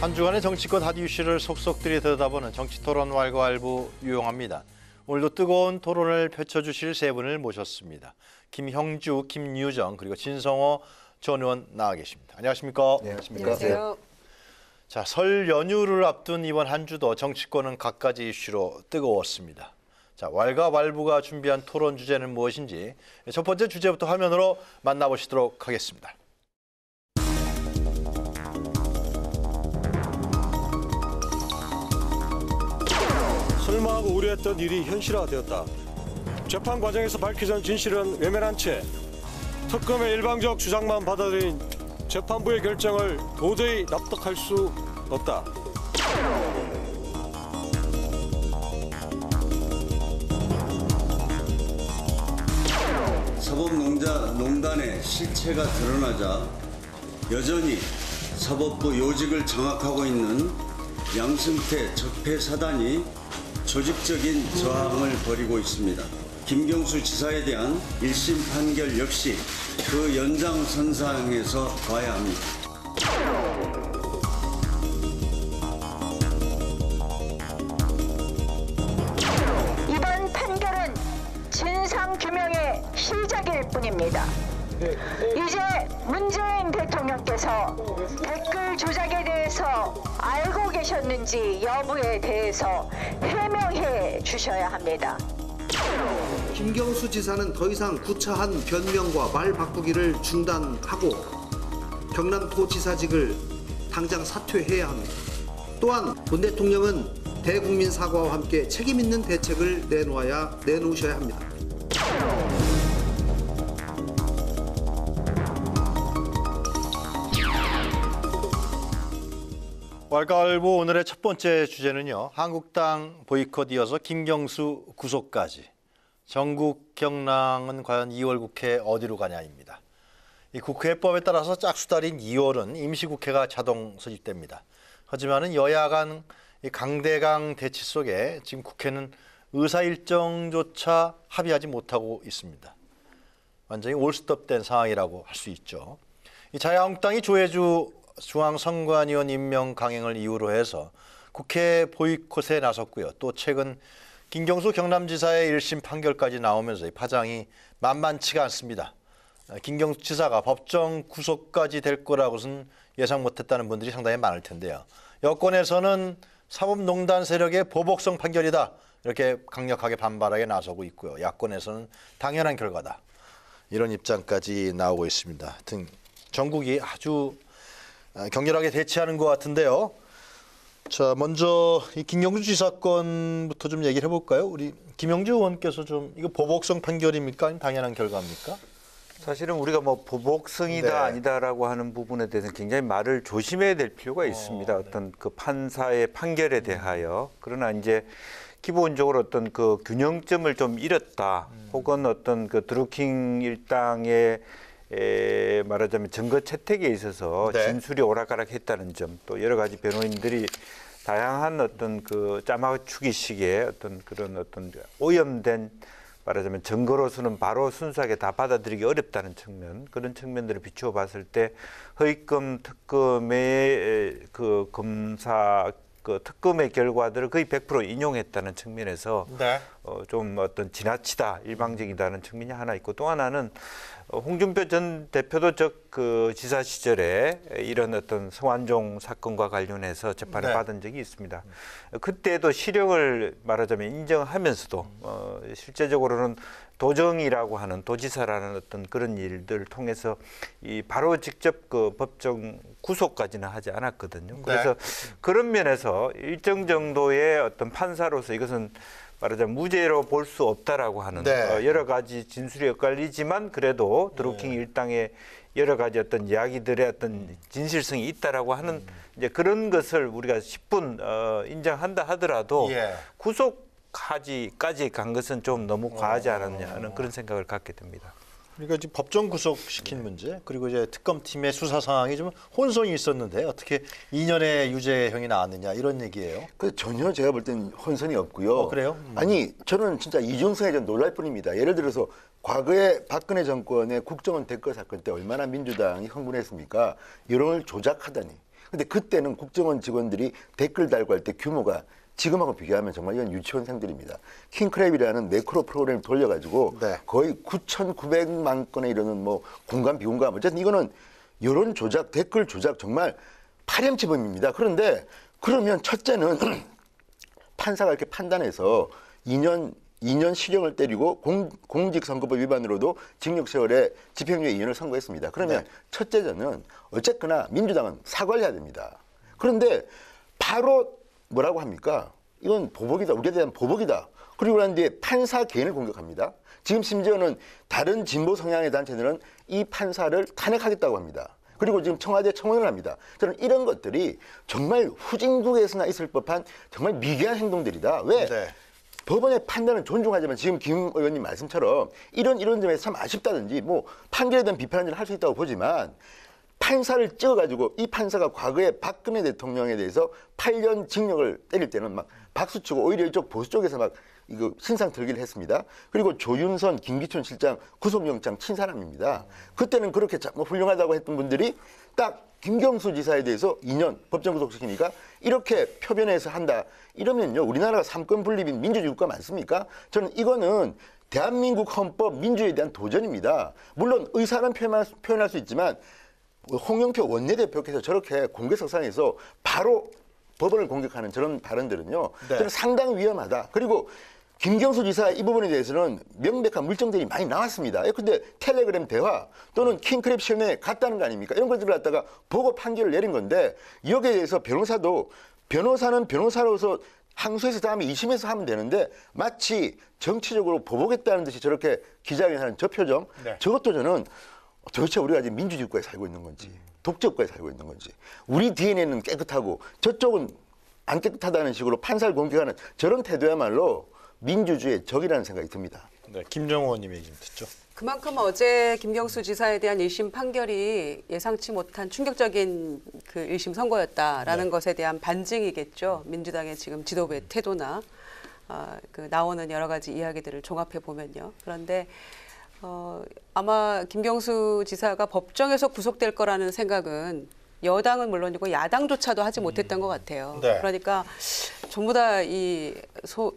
한 주간의 정치권 핫 이슈를 속속들이 들여다보는 정치토론 왈가왈부 유용합니다. 오늘도 뜨거운 토론을 펼쳐주실 세 분을 모셨습니다. 김형주, 김유정, 그리고 진성호 전 의원 나와 계십니다. 안녕하십니까? 네, 안녕하십니까? 안녕하세요. 자, 설 연휴를 앞둔 이번 한 주도 정치권은 갖가지 이슈로 뜨거웠습니다. 자, 왈가왈부가 준비한 토론 주제는 무엇인지 첫 번째 주제부터 화면으로 만나보시도록 하겠습니다. 설마 하고 우려했던 일이 현실화되었다. 재판 과정에서 밝혀진 진실은 외면한 채 특검의 일방적 주장만 받아들인 재판부의 결정을 도저히 납득할 수 없다. 사법농단의 실체가 드러나자 여전히 사법부 요직을 장악하고 있는 양승태 적폐사단이 조직적인 저항을 벌이고 있습니다. 김경수 지사에 대한 1심 판결 역시 그 연장선상에서 봐야 합니다. 이번 판결은 진상규명의 시작일 뿐입니다. 이제 문재인 대통령께서 댓글 조작에 대해서 알고 계셨는지 여부에 대해서 해명해 주셔야 합니다. 김경수 지사는 더 이상 구차한 변명과 말 바꾸기를 중단하고 경남도지사직을 당장 사퇴해야 합니다. 또한 문 대통령은 대국민 사과와 함께 책임 있는 대책을 내놓으셔야 합니다. 왈가왈부 오늘의 첫 번째 주제는요. 한국당 보이콧 이어서 김경수 구속까지. 전국 경랑은 과연 2월 국회 어디로 가냐입니다. 이 국회법에 따라서 짝수달인 2월은 임시국회가 자동 소집됩니다. 하지만은 여야 간 강대강 대치 속에 지금 국회는 의사 일정조차 합의하지 못하고 있습니다. 완전히 올스톱된 상황이라고 할 수 있죠. 이 자유한국당이 조혜주 중앙선관위원 임명 강행을 이유로 해서 국회 보이콧에 나섰고요. 또 최근 김경수 경남지사의 1심 판결까지 나오면서 파장이 만만치가 않습니다. 김경수 지사가 법정 구속까지 될 거라고는 예상 못했다는 분들이 상당히 많을 텐데요. 여권에서는 사법농단 세력의 보복성 판결이다. 이렇게 강력하게 반발하게 나서고 있고요. 야권에서는 당연한 결과다. 이런 입장까지 나오고 있습니다. 하여튼 전국이 아주 격렬하게 대치하는 것 같은데요. 자, 먼저 이 김경수 지사 건부터 좀 얘기를 해볼까요? 우리 김영주 의원께서 좀 이거 보복성 판결입니까? 아니면 당연한 결과입니까? 사실은 우리가 뭐 보복성이다 네. 아니다라고 하는 부분에 대해서는 굉장히 말을 조심해야 될 필요가 있습니다. 어떤 그 판사의 판결에 대하여. 그러나 이제 기본적으로 어떤 그 균형점을 좀 잃었다. 혹은 어떤 그 드루킹 일당의 말하자면 증거 채택에 있어서 네. 진술이 오락가락했다는 점, 또 여러 가지 변호인들이 다양한 어떤 그 짜맞추기식의 어떤 그런 어떤 오염된 말하자면 증거로서는 바로 순수하게 다 받아들이기 어렵다는 측면, 그런 측면들을 비추어 봤을 때 허위검 특검의 그 검사 그 특검의 결과들을 거의 100% 인용했다는 측면에서 네. 좀 어떤 지나치다, 일방적이다는 측면이 하나 있고, 또 하나는 홍준표 전 대표도 그 지사 시절에 이런 어떤 성완종 사건과 관련해서 재판을 네. 받은 적이 있습니다. 그때도 시력을 말하자면 인정하면서도 실제적으로는 도정이라고 하는 도지사라는 어떤 그런 일들을 통해서 이 바로 직접 그 법정 구속까지는 하지 않았거든요. 그래서 그런 면에서 일정 정도의 어떤 판사로서 이것은 말하자면 무죄로 볼 수 없다라고 하는 네. 여러 가지 진술이 엇갈리지만 그래도 드루킹 일당의 여러 가지 어떤 이야기들의 어떤 진실성이 있다라고 하는 이제 그런 것을 우리가 10분 인정한다 하더라도 예. 구속까지 간 것은 좀 너무 과하지 않았냐 하는 그런 생각을 갖게 됩니다. 그러니까 지금 법정 구속시킨 문제, 그리고 이제 특검팀의 수사 상황이 좀 혼선이 있었는데 어떻게 2년의 유죄형이 나왔느냐 이런 얘기예요. 그 전혀 제가 볼 때는 혼선이 없고요. 그래요? 아니 저는 진짜 이중성에 좀 놀랄 뿐입니다. 예를 들어서 과거에 박근혜 정권의 국정원 댓글 사건 때 얼마나 민주당이 흥분했습니까? 여론을 조작하다니. 근데 그때는 국정원 직원들이 댓글 달고 할 때 규모가 지금하고 비교하면 정말 이건 유치원생들입니다. 킹크랩이라는 매크로 프로그램을 돌려가지고 네. 거의 9,900만 건에 이르는 뭐 공감, 비공감 어쨌든 이거는 여론 조작, 댓글 조작 정말 파렴치범입니다. 그런데 그러면 첫째는 판사가 이렇게 판단해서 2년 실형을 때리고 공직선거법 위반으로도 징역세월에 집행유예 2년을 선고했습니다. 그러면 첫째는 어쨌거나 민주당은 사과를 해야 됩니다. 그런데 바로 뭐라고 합니까? 이건 보복이다. 우리에 대한 보복이다. 그리고 난 뒤에 판사 개인을 공격합니다. 지금 심지어는 다른 진보 성향의 단체들은 이 판사를 탄핵하겠다고 합니다. 그리고 지금 청와대 청원을 합니다. 저는 이런 것들이 정말 후진국에서나 있을 법한 정말 미개한 행동들이다. 왜? 네. 법원의 판단은 존중하지만 지금 김 의원님 말씀처럼 이런 점에서 참 아쉽다든지 뭐 판결에 대한 비판을 할 수 있다고 보지만 판사를 찍어가지고 이 판사가 과거에 박근혜 대통령에 대해서 8년 징역을 때릴 때는 막 박수치고 오히려 이쪽 보수 쪽에서 막 이거 신상 들기를 했습니다. 그리고 조윤선, 김기춘 실장 구속영장 친 사람입니다. 그때는 그렇게 뭐 훌륭하다고 했던 분들이 딱 김경수 지사에 대해서 2년 법정 구속시키니까 이렇게 표변해서 한다. 이러면요 우리나라가 삼권 분립인 민주주의 국가 맞습니까? 저는 이거는 대한민국 헌법 민주주의에 대한 도전입니다. 물론 의사는 표현할 수 있지만 홍영표 원내대표께서 저렇게 공개석상에서 바로 법원을 공격하는 저런 발언들은요. 네. 저는 상당히 위험하다. 그리고 김경수 지사 이 부분에 대해서는 명백한 물증들이 많이 나왔습니다. 근데 텔레그램 대화 또는 킹크랩 실내에 갔다는 거 아닙니까? 이런 것들을 갖다가 보고 판결을 내린 건데 여기에 대해서 변호사는 변호사로서 항소해서 다음에 2심에서 하면 되는데 마치 정치적으로 보복했다는 듯이 저렇게 기자회견하는 저 표정 네. 저것도 저는 도대체 우리가 지금 민주주의 국가에 살고 있는 건지 독재 국가에 살고 있는 건지 우리 DNA는 깨끗하고 저쪽은 안 깨끗하다는 식으로 판사를 공격하는 저런 태도야말로 민주주의의 적이라는 생각이 듭니다. 네, 김정호 의원님 얘기 좀 듣죠. 그만큼 어제 김경수 지사에 대한 1심 판결이 예상치 못한 충격적인 그 1심 선고였다라는 것에 대한 반증이겠죠. 민주당의 지금 지도부의 태도나 그 나오는 여러 가지 이야기들을 종합해 보면요. 그런데 아마 김경수 지사가 법정에서 구속될 거라는 생각은 여당은 물론이고 야당조차도 하지 못했던 것 같아요. 네. 그러니까 전부 다 이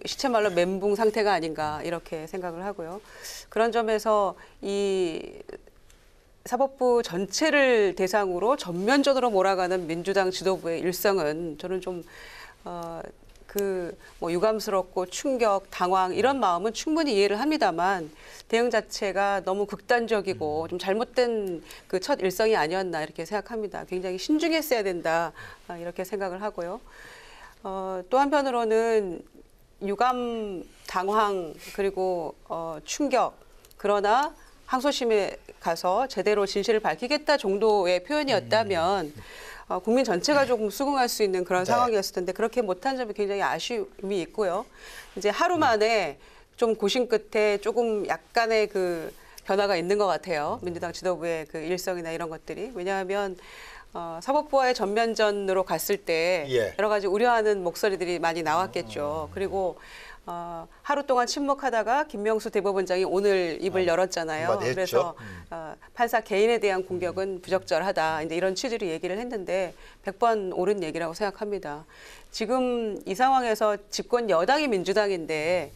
시체 말로 멘붕 상태가 아닌가 이렇게 생각을 하고요. 그런 점에서 이 사법부 전체를 대상으로 전면전으로 몰아가는 민주당 지도부의 일성은 저는 좀 뭐 유감스럽고 충격, 당황 이런 마음은 충분히 이해를 합니다만 대응 자체가 너무 극단적이고 좀 잘못된 그 첫 일성이 아니었나 이렇게 생각합니다. 굉장히 신중했어야 된다 이렇게 생각을 하고요. 또 한편으로는 유감, 당황 그리고 충격 그러나 항소심에 가서 제대로 진실을 밝히겠다 정도의 표현이었다면 국민 전체가 조금 수긍할 수 있는 그런 상황이었을 텐데 그렇게 못한 점이 굉장히 아쉬움이 있고요. 이제 하루 만에 좀 고심 끝에 조금 약간의 그 변화가 있는 것 같아요. 민주당 지도부의 그 일성이나 이런 것들이. 왜냐하면 사법부와의 전면전으로 갔을 때 여러 가지 우려하는 목소리들이 많이 나왔겠죠. 그리고 하루 동안 침묵하다가 김명수 대법원장이 오늘 입을 열었잖아요. 그래서 판사 개인에 대한 공격은 부적절하다. 이제 이런 취지로 얘기를 했는데 100번 옳은 얘기라고 생각합니다. 지금 이 상황에서 집권 여당이 민주당인데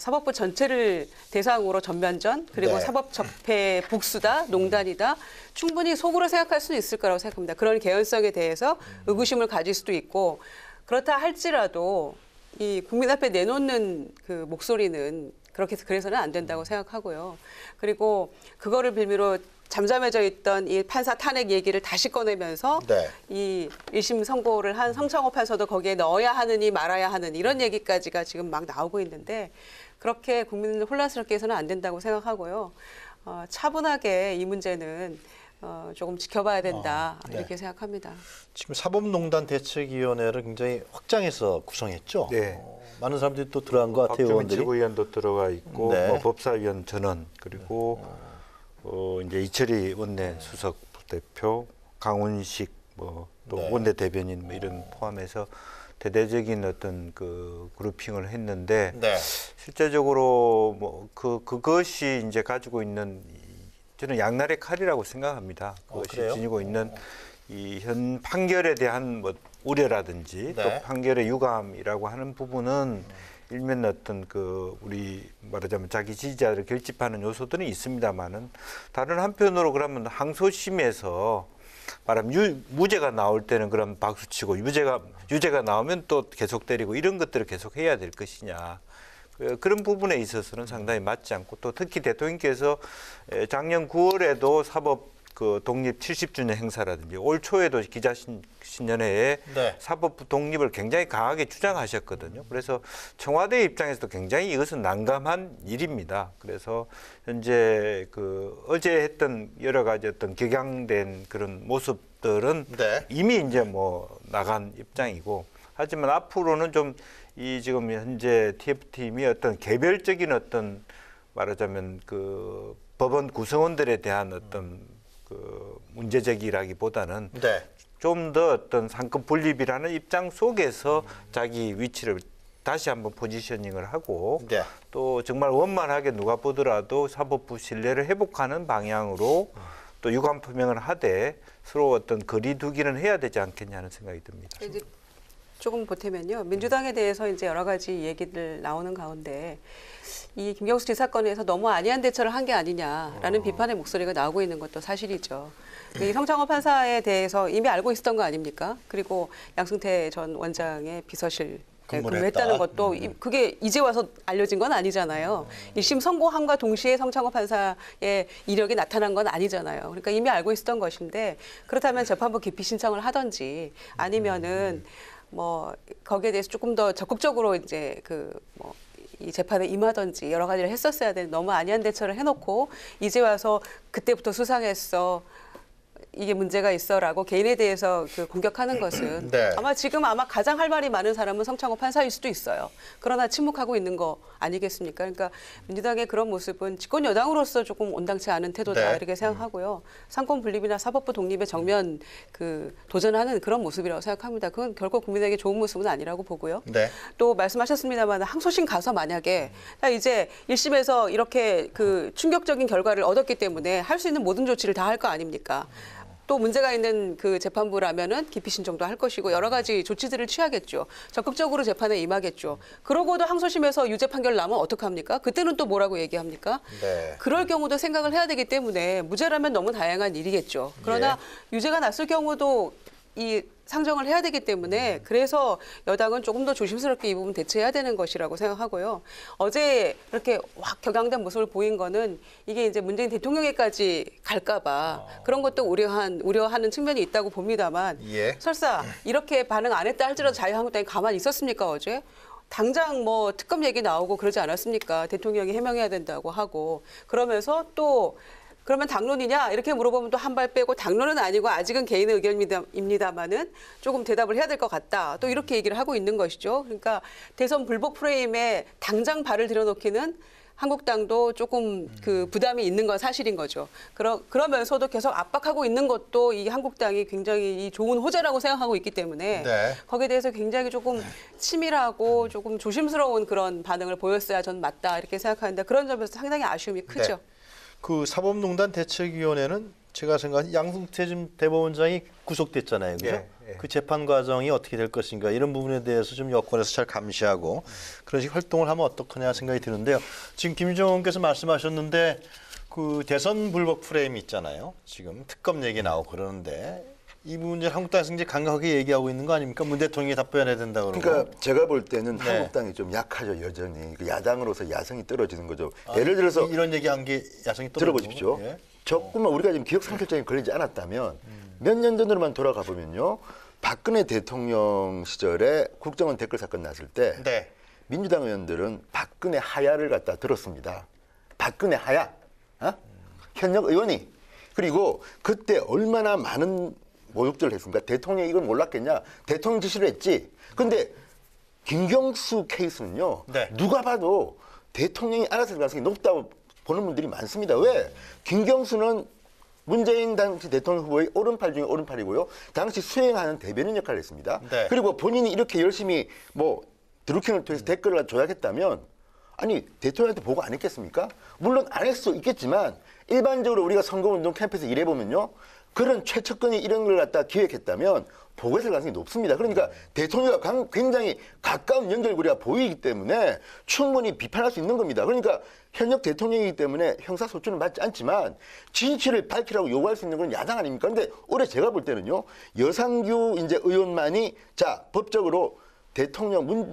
사법부 전체를 대상으로 전면전 그리고 사법적폐 복수다, 농단이다 충분히 속으로 생각할 수는 있을 거라고 생각합니다. 그런 개연성에 대해서 의구심을 가질 수도 있고 그렇다 할지라도 이 국민 앞에 내놓는 그 목소리는 그래서는 안 된다고 생각하고요. 그리고 그거를 빌미로 잠잠해져 있던 이 판사 탄핵 얘기를 다시 꺼내면서 이 1심 선고를 한 성창호 판사도 거기에 넣어야 하느니 말아야 하느니 이런 얘기까지가 지금 막 나오고 있는데 그렇게 국민을 혼란스럽게 해서는 안 된다고 생각하고요. 차분하게 이 문제는 조금 지켜봐야 된다 이렇게 생각합니다. 지금 사법농단 대책위원회를 굉장히 확장해서 구성했죠. 네. 많은 사람들이 또 들어간 것 같아요. 박주민 지구위원도 들어가 있고 뭐 법사위원 전원 그리고 이제 이철희 원내 수석 부대표, 강훈식 뭐 또 원내 대변인 뭐 이런 포함해서 대대적인 어떤 그 그룹핑을 했는데 실제적으로 뭐 그것이 이제 가지고 있는 저는 양날의 칼이라고 생각합니다. 그것이 지니고 있는 이 현 판결에 대한 뭐 우려라든지 네. 또 판결의 유감이라고 하는 부분은 일면 어떤 그 우리 말하자면 자기 지지자를 결집하는 요소들은 있습니다만은 다른 한편으로 그러면 항소심에서 말하면 무죄가 나올 때는 그럼 박수치고 유죄가 나오면 또 계속 때리고 이런 것들을 계속 해야 될 것이냐. 그런 부분에 있어서는 상당히 맞지 않고 또 특히 대통령께서 작년 9월에도 사법 그 독립 70주년 행사라든지 올 초에도 기자신년회에 네. 사법부 독립을 굉장히 강하게 주장하셨거든요. 그래서 청와대 입장에서도 굉장히 이것은 난감한 일입니다. 그래서 현재 그 어제 했던 여러 가지 어떤 격양된 그런 모습들은 네. 이미 이제 뭐 나간 입장이고 하지만 앞으로는 좀 이 지금 현재 TF팀이 어떤 개별적인 어떤 말하자면 그 법원 구성원들에 대한 어떤 그 문제제기라기보다는 네. 좀 더 어떤 상권 분립이라는 입장 속에서 자기 위치를 다시 한번 포지셔닝을 하고 네. 또 정말 원만하게 누가 보더라도 사법부 신뢰를 회복하는 방향으로 또 유감 표명을 하되 서로 어떤 거리두기는 해야 되지 않겠냐는 생각이 듭니다. 이제 조금 보태면요. 민주당에 대해서 이제 여러 가지 얘기들 나오는 가운데 이 김경수 지사 건에서 너무 안이한 대처를 한 게 아니냐라는 비판의 목소리가 나오고 있는 것도 사실이죠. 이 성창호 판사에 대해서 이미 알고 있었던 거 아닙니까? 그리고 양승태 전 원장의 비서실 근무했다는 것도 그게 이제 와서 알려진 건 아니잖아요. 1심 선고함과 동시에 성창호 판사의 이력이 나타난 건 아니잖아요. 그러니까 이미 알고 있었던 것인데 그렇다면 재판부 기피 신청을 하든지 아니면은 뭐 거기에 대해서 조금 더 적극적으로 이제 이 재판에 임하든지 여러 가지를 했었어야 되는 너무 안이한 대처를 해놓고 이제 와서 그때부터 수상했어. 이게 문제가 있어라고 개인에 대해서 그 공격하는 것은 네. 아마 가장 할 말이 많은 사람은 성창호 판사일 수도 있어요. 그러나 침묵하고 있는 거 아니겠습니까? 그러니까 민주당의 그런 모습은 집권 여당으로서 조금 온당치 않은 태도다 네. 이렇게 생각하고요. 상권 분립이나 사법부 독립에 정면 도전하는 그런 모습이라고 생각합니다. 그건 결코 국민에게 좋은 모습은 아니라고 보고요. 네. 또 말씀하셨습니다만 항소심 가서 만약에 이제 1심에서 이렇게 그 충격적인 결과를 얻었기 때문에 할 수 있는 모든 조치를 다 할 거 아닙니까? 또 문제가 있는 그 재판부라면은 기피 신청도 할 것이고 여러 가지 조치들을 취하겠죠. 적극적으로 재판에 임하겠죠. 그러고도 항소심에서 유죄 판결 나면 어떡합니까? 그때는 또 뭐라고 얘기합니까? 네. 그럴 경우도 생각을 해야 되기 때문에 무죄라면 너무 다양한 일이겠죠. 그러나 유죄가 났을 경우도 이 상정을 해야 되기 때문에 그래서 여당은 조금 더 조심스럽게 이 부분 대처해야 되는 것이라고 생각하고요. 어제 이렇게 확 격양된 모습을 보인 거는 이게 이제 문재인 대통령에까지 갈까 봐 그런 것도 우려하는 측면이 있다고 봅니다만 예. 설사 이렇게 반응 안 했다 할지라도 자유한국당이 가만히 있었습니까 어제? 당장 뭐 특검 얘기 나오고 그러지 않았습니까? 대통령이 해명해야 된다고 하고 그러면서 또 그러면 당론이냐 이렇게 물어보면 또 한 발 빼고 당론은 아니고 아직은 개인의 의견입니다만은 조금 대답을 해야 될 것 같다. 또 이렇게 얘기를 하고 있는 것이죠. 그러니까 대선 불복 프레임에 당장 발을 들여놓기는 한국당도 조금 그 부담이 있는 건 사실인 거죠. 그러면서도 계속 압박하고 있는 것도 이 한국당이 굉장히 이 좋은 호재라고 생각하고 있기 때문에 네. 거기에 대해서 굉장히 조금 치밀하고 조금 조심스러운 그런 반응을 보였어야 전 맞다 이렇게 생각하는데 그런 점에서 상당히 아쉬움이 크죠. 네. 그 사법농단 대책위원회는 제가 생각하는 양승태 전 대법원장이 구속됐잖아요. 그죠? 예, 예. 그 재판 과정이 어떻게 될 것인가 이런 부분에 대해서 좀 여권에서 잘 감시하고 그런 식 활동을 하면 어떡하냐 생각이 드는데요. 지금 김정은께서 말씀하셨는데 그 대선 불복 프레임 있잖아요. 지금 특검 얘기 나오고 그러는데 이 문제 한국당에서 이제 강하게 얘기하고 있는 거 아닙니까? 문 대통령이 답변해야 된다 그러고. 그러니까 제가 볼 때는 네. 한국당이 좀 약하죠 여전히 그 야당으로서 야성이 떨어지는 거죠. 예를 들어서 이런 얘기한 게 야성이 들어보십시오. 예. 조금만 우리가 지금 기억 상실증이 걸리지 않았다면 몇 년 전으로만 돌아가 보면요. 박근혜 대통령 시절에 국정원 댓글 사건 났을 때 네. 민주당 의원들은 박근혜 하야를 갖다 들었습니다. 박근혜 하야. 현역 의원이. 그리고 그때 얼마나 많은 모욕들을 했습니까? 대통령이 이걸 몰랐겠냐? 대통령 지시를 했지. 근데 김경수 케이스는요. 네. 누가 봐도 대통령이 알아서 할 가능성이 높다고 보는 분들이 많습니다. 왜? 김경수는 문재인 당시 대통령 후보의 오른팔 중에 오른팔이고요. 당시 수행하는 대변인 역할을 했습니다. 네. 그리고 본인이 이렇게 열심히 뭐 드루킹을 통해서 댓글을 조작했다면 아니 대통령한테 보고 안 했겠습니까? 물론 안 할 수 있겠지만 일반적으로 우리가 선거운동 캠프에서 일해보면요. 그런 최측근이 이런 걸 갖다 기획했다면 보고했을 가능성이 높습니다. 그러니까 대통령과 굉장히 가까운 연결고리가 보이기 때문에 충분히 비판할 수 있는 겁니다. 그러니까 현역 대통령이기 때문에 형사소추는 받지 않지만 진실을 밝히라고 요구할 수 있는 건 야당 아닙니까? 그런데 올해 제가 볼 때는요, 여상규 이제 의원만이 자, 법적으로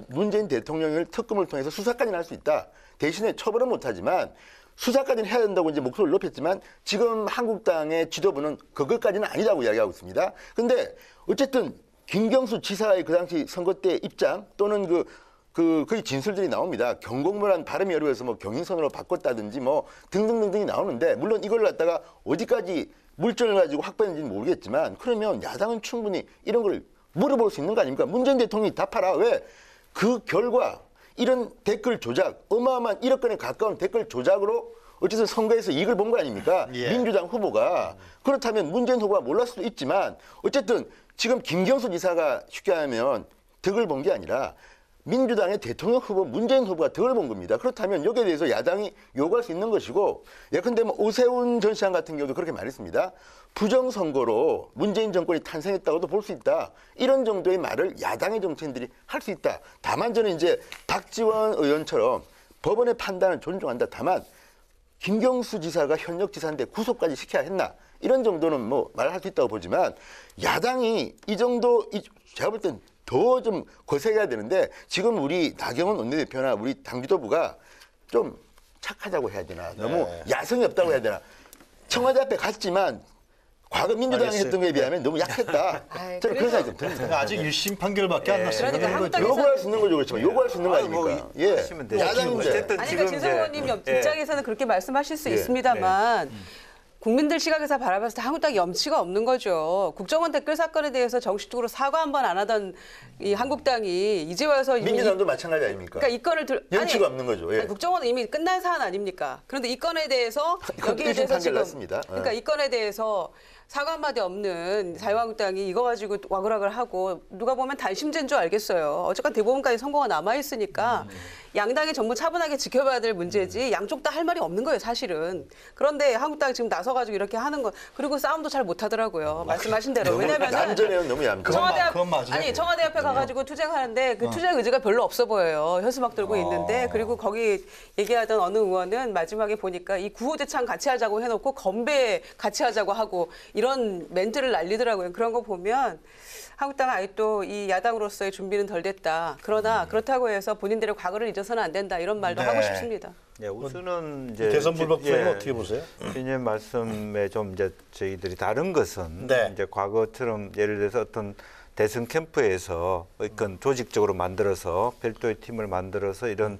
문재인 대통령을 특검을 통해서 수사까지는 할 수 있다. 대신에 처벌은 못하지만 수사까지는 해야 된다고 이제 목소리를 높였지만 지금 한국당의 지도부는 그것까지는 아니라고 이야기하고 있습니다. 근데 어쨌든 김경수 지사의 그 당시 선거 때 입장 또는 거의 진술들이 나옵니다. 경공모란 발음이 어려워서 뭐 경인선으로 바꿨다든지 뭐 등등등등이 나오는데 물론 이걸 갖다가 어디까지 물증을 가지고 확보했는지는 모르겠지만 그러면 야당은 충분히 이런 걸 물어볼 수 있는 거 아닙니까? 문재인 대통령이 답하라. 왜? 그 결과 이런 댓글 조작, 어마어마한 1억 건에 가까운 댓글 조작으로 어쨌든 선거에서 이익을 본 거 아닙니까? 예. 민주당 후보가. 그렇다면 문재인 후보가 몰랐을 수도 있지만 어쨌든 지금 김경수 지사가 쉽게 하면 득을 본 게 아니라 민주당의 대통령 후보 문재인 후보가 득을 본 겁니다. 그렇다면 여기에 대해서 야당이 요구할 수 있는 것이고 예컨대 뭐 오세훈 전 시장 같은 경우도 그렇게 말했습니다. 부정선거로 문재인 정권이 탄생했다고도 볼 수 있다. 이런 정도의 말을 야당의 정치인들이 할 수 있다. 다만 저는 이제 박지원 의원처럼 법원의 판단을 존중한다. 다만 김경수 지사가 현역 지사인데 구속까지 시켜야 했나? 이런 정도는 뭐 말할 수 있다고 보지만 야당이 이 정도 제가 볼 땐 더 좀 거세게 해야 되는데 지금 우리 나경원 원내대표나 우리 당 지도부가 좀 착하다고 해야 되나? 너무 야성이 없다고 해야 되나? 청와대 앞에 갔지만 과거 민주당이 했던 거에 비하면 너무 약했다. 저는 그런 생각이 좀 듭니다. 아직 1심 판결밖에 안 났어요. 그러니까 한국당에서- 요구할 수 있는 거죠, 그렇지만 요구할 수 있는 거 아닙니까? 예, 야당인데. 어쨌든 아니, 지금 그러니까 진성 의원님 입장에서는 그렇게 말씀하실 수 예. 있습니다만 국민들 시각에서 바라봤을 때 한국당이 염치가 없는 거죠. 국정원 댓글 사건에 대해서 정식적으로 사과 한 번 안 하던 이 한국당이 이제 와서 이미 민주당도 마찬가지 아닙니까? 그러니까 이 건을 염치가 없는 거죠. 예. 아니, 국정원은 이미 끝난 사안 아닙니까? 그런데 이 건에 대해서 여기에 1심 대해서 판결 지금 났습니다. 그러니까 이 건에 대해서 사과 한마디 없는 자유한국당이 이거 가지고 와글와글 하고 누가 보면 단심제인 줄 알겠어요. 어쨌건 대법원까지 선고가 남아있으니까 양당이 전부 차분하게 지켜봐야 될 문제지 양쪽 다 할 말이 없는 거예요, 사실은. 그런데 한국당이 지금 나서가지고 이렇게 하는 거 그리고 싸움도 잘 못하더라고요. 말씀하신 대로. 왜냐면은 얌전해요, 너무 얌전. 그건 맞아요. 아니 청와대 앞에 가가지고 투쟁하는데 그 투쟁 의지가 별로 없어 보여요. 현수막 들고 있는데 그리고 거기 얘기하던 어느 의원은 마지막에 보니까 이 구호대창 같이 하자고 해놓고 건배 같이 하자고 하고 이런 멘트를 날리더라고요. 그런 거 보면 한국당은 아직도 이 야당으로서의 준비는 덜 됐다. 그러나 그렇다고 해서 본인들의 과거를 잊어서는 안 된다. 이런 말도 네. 하고 싶습니다. 예, 우선은 이제 대선 불복 예, 프레임 어떻게 보세요? 신님 말씀에 좀 이제 저희들이 다른 것은 네. 이제 과거처럼 예를 들어서 어떤 대선 캠프에서 어떤 조직적으로 만들어서 별도의 팀을 만들어서 이런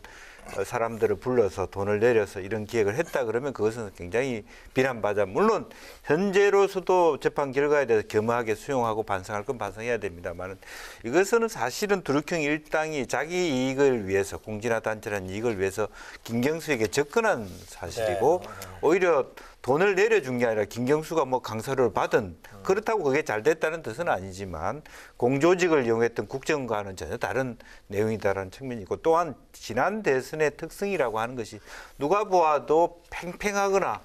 사람들을 불러서 돈을 내려서 이런 기획을 했다 그러면 그것은 굉장히 비난받아. 물론 현재로서도 재판 결과에 대해서 겸허하게 수용하고 반성할 건 반성해야 됩니다만 이것은 사실은 두루킹 일당이 자기 이익을 위해서 공진화 단체라는 이익을 위해서 김경수에게 접근한 사실이고 오히려 돈을 내려준 게 아니라 김경수가 뭐 강서를 받은 그렇다고 그게 잘 됐다는 뜻은 아니지만 공조직을 이용했던 국정과는 전혀 다른 내용이다라는 측면이 있고 또한 지난 대선의 특성이라고 하는 것이 누가 보아도 팽팽하거나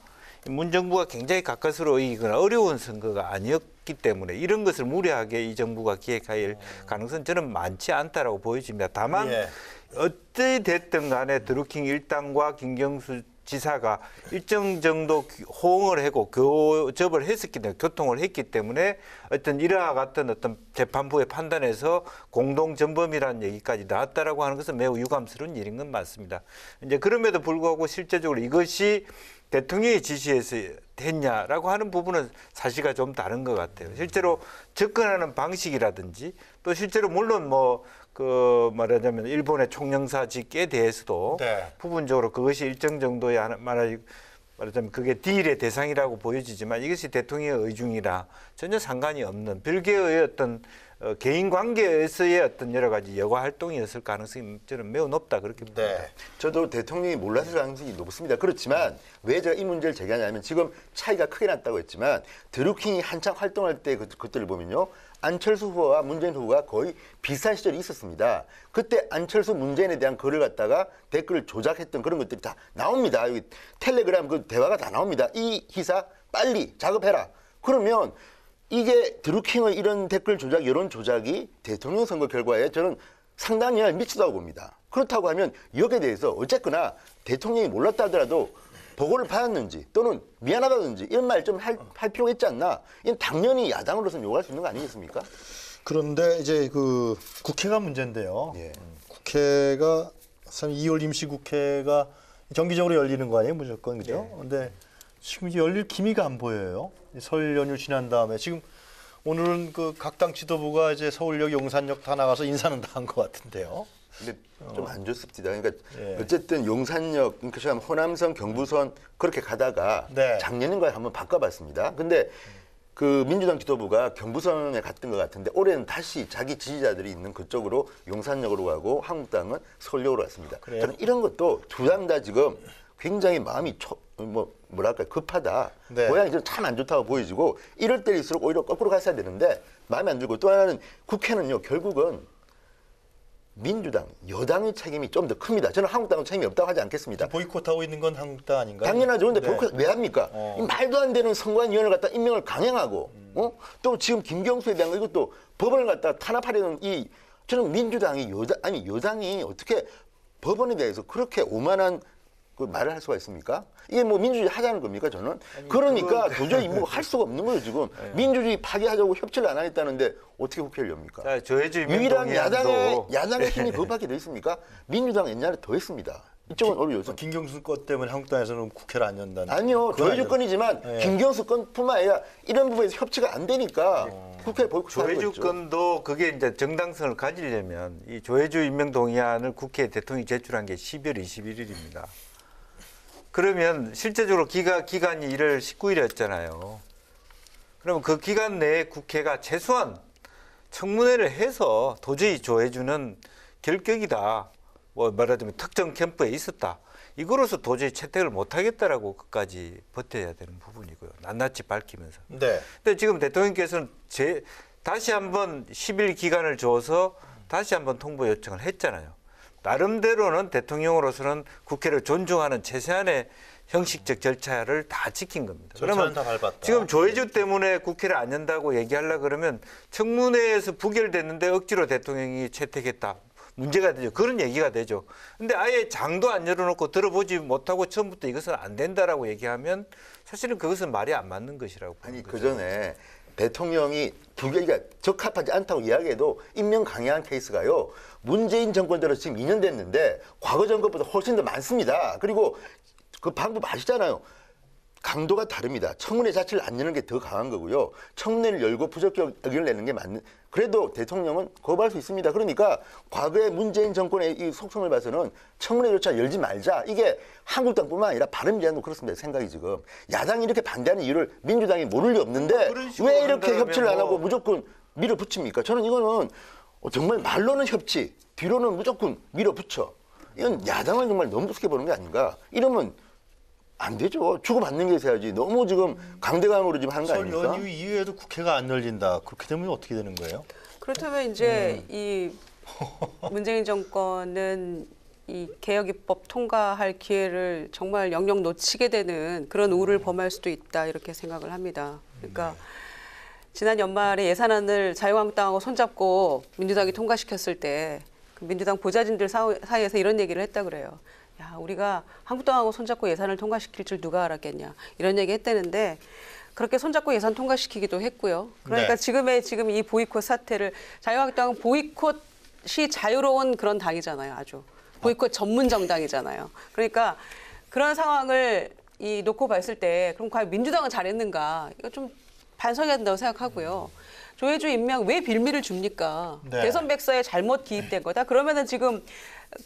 문정부가 굉장히 가까스로 이기거나 어려운 선거가 아니었기 때문에 이런 것을 무리하게 이 정부가 기획할 가능성은 저는 많지 않다라고 보여집니다. 다만 어찌 됐든 간에 드루킹 일당과 김경수 지사가 일정 정도 호응을 하고 교접을 했었기 때문에 교통을 했기 때문에 어떤 이와 같은 어떤 재판부의 판단에서 공동 전범이라는 얘기까지 나왔다라고 하는 것은 매우 유감스러운 일인 건 맞습니다. 이제 그럼에도 불구하고 실제적으로 이것이 대통령의 지시에서 했냐라고 하는 부분은 사실과 좀 다른 것 같아요. 실제로 접근하는 방식이라든지 또 실제로 물론 말하자면 일본의 총영사직에 대해서도 부분적으로 그것이 일정 정도의 말하자면 그게 딜의 대상이라고 보여지지만 이것이 대통령의 의중이라 전혀 상관이 없는 별개의 어떤 개인 관계에서의 어떤 여러 가지 여가 활동이었을 가능성이 저는 매우 높다 그렇게 봅니다. 저도 대통령이 몰랐을 가능성이 높습니다. 그렇지만 왜 제가 이 문제를 제기하냐면 지금 차이가 크게 났다고 했지만 드루킹이 한창 활동할 때 그때를 보면요. 안철수 후보와 문재인 후보가 거의 비슷한 시절이 있었습니다. 그때 안철수 문재인에 대한 글을 갖다가 댓글을 조작했던 그런 것들이 다 나옵니다. 여기 텔레그램 그 대화가 다 나옵니다. 이 기사 빨리 작업해라. 그러면 이게 드루킹의 이런 댓글 조작, 여론 조작이 대통령 선거 결과에 저는 상당히 영향을 미치다고 봅니다. 그렇다고 하면 여기에 대해서 어쨌거나 대통령이 몰랐다 하더라도 보고를 받았는지 또는 미안하다든지 이런 말 좀 할 필요가 있지 않나. 이건 당연히 야당으로서는 요구할 수 있는 거 아니겠습니까? 그런데 이제 그 국회가 문제인데요. 예. 국회가 2월 임시국회가 정기적으로 열리는 거 아니에요, 무조건 그죠? 근데 지금 이제 열릴 기미가 안 보여요. 설 연휴 지난 다음에 지금 오늘은 그 각 당 지도부가 이제 서울역, 용산역 다 나가서 인사는 다 한 것 같은데요. 근데 좀 안 좋습니다. 그러니까 예. 어쨌든 용산역, 그러니까 호남선, 경부선 그렇게 가다가 네. 작년인가에 한번 바꿔봤습니다. 근데 그 민주당 지도부가 경부선에 갔던 것 같은데 올해는 다시 자기 지지자들이 있는 그쪽으로 용산역으로 가고 한국당은 서울역으로 갔습니다. 그래요? 저는 이런 것도 두 당 다 지금 굉장히 마음이 뭐랄까 급하다. 네. 모양이 참 안 좋다고 보여지고 이럴 때일수록 오히려 거꾸로 갔어야 되는데 마음에 안 들고 또 하나는 국회는요 결국은 민주당, 여당의 책임이 좀 더 큽니다. 저는 한국당은 책임이 없다고 하지 않겠습니다. 보이콧하고 있는 건 한국당 아닌가요? 당연하죠. 근데 네. 보이콧 왜 합니까? 이 말도 안 되는 선관위원을 갖다 임명을 강행하고 또 지금 김경수에 대한 거 이것도 법원을 갖다 탄압하려는 이 저는 민주당이 여당이 어떻게 법원에 대해서 그렇게 오만한 그 말을 할 수가 있습니까? 이게 뭐 민주주의 하자는 겁니까 저는? 그러니까 도저히 뭐 할 수가 없는 거예요 지금. 민주주의 파괴하자고 협치를 안 하겠다는데 어떻게 국회를 엽니까? 자, 조혜주 유일한 민동의안도 야당의 힘이 그것밖에 더 있습니까? 민주당 옛날에 더 했습니다. 이쪽은 어려워서. 김경수 것 때문에 한국당에서는 국회를 안 연다는. 아니요. 그건 조혜주 아니죠. 건이지만 예. 김경수 건뿐만 아니라 이런 부분에서 협치가 안 되니까 국회 보이콧하는 조혜주 거죠. 건도 그게 이제 정당성을 가지려면 이 조혜주 임명 동의안을 국회에 대통령이 제출한 게 12월 21일입니다. 그러면 실제적으로 기간이 1월 19일이었잖아요. 그러면 그 기간 내에 국회가 최소한 청문회를 해서 도저히 조혜주는 결격이다. 뭐 말하자면 특정 캠프에 있었다. 이거로서 도저히 채택을 못하겠다라고 끝까지 버텨야 되는 부분이고요. 낱낱이 밝히면서. 네. 근데 지금 대통령께서는 다시 한번 10일 기간을 줘서 다시 한번 통보 요청을 했잖아요. 나름대로는 대통령으로서는 국회를 존중하는 최소한의 형식적 절차를 다 지킨 겁니다. 절차는 다 밟았다. 지금 조혜주 때문에 국회를 안 연다고 얘기하려고 그러면 청문회에서 부결됐는데 억지로 대통령이 채택했다. 문제가 되죠. 그런 얘기가 되죠. 근데 아예 장도 안 열어놓고 들어보지 못하고 처음부터 이것은 안 된다라고 얘기하면 사실은 그것은 말이 안 맞는 것이라고 보는 아니 거죠. 그 전에 대통령이 부결이가 적합하지 않다고 이야기해도 임명 강행한 케이스가요. 문재인 정권 들어 지금 2년 됐는데 과거 정권보다 훨씬 더 많습니다. 그리고 그 방법 아시잖아요. 강도가 다릅니다. 청문회 자체를 안 여는 게 더 강한 거고요. 청문회를 열고 부적격 의견을 내는 게 맞는. 그래도 대통령은 거부할 수 있습니다. 그러니까 과거의 문재인 정권의 이 속성을 봐서는 청문회조차 열지 말자. 이게 한국당뿐만 아니라 바른미래당도 그렇습니다. 생각이 지금. 야당이 이렇게 반대하는 이유를 민주당이 모를 리 없는데 왜 이렇게 협치를 안 하고 무조건 밀어붙입니까? 저는 이거는 정말 말로는 협치, 뒤로는 무조건 밀어붙여. 이건 야당을 정말 너무 우습게 보는 게 아닌가. 이러면 안 되죠. 주고받는 게 있어야지. 너무 지금 강대강으로 지금 하는 거 설 아닙니까? 연휴 이후에도 국회가 안 열린다. 그렇게 되면 어떻게 되는 거예요? 그렇다면 이제 이 문재인 정권은 이 개혁 입법 통과할 기회를 정말 영영 놓치게 되는 그런 우를 범할 수도 있다 이렇게 생각을 합니다. 그러니까 지난 연말에 예산안을 자유한국당하고 손잡고 민주당이 통과시켰을 때 그 민주당 보좌진들 사이에서 이런 얘기를 했다 그래요. 야, 우리가 한국당하고 손잡고 예산을 통과시킬 줄 누가 알았겠냐 이런 얘기 했다는데 그렇게 손잡고 예산 통과시키기도 했고요. 그러니까 네. 지금 이 보이콧 사태를 자유한국당은 보이콧이 자유로운 그런 당이잖아요. 아주 보이콧 전문 정당이잖아요. 그러니까 그런 상황을 놓고 봤을 때 그럼 과연 민주당은 잘했는가 이거 좀 반성해야 된다고 생각하고요. 조혜주 임명 왜 빌미를 줍니까? 네. 대선 백서에 잘못 기입된 거다. 그러면은 지금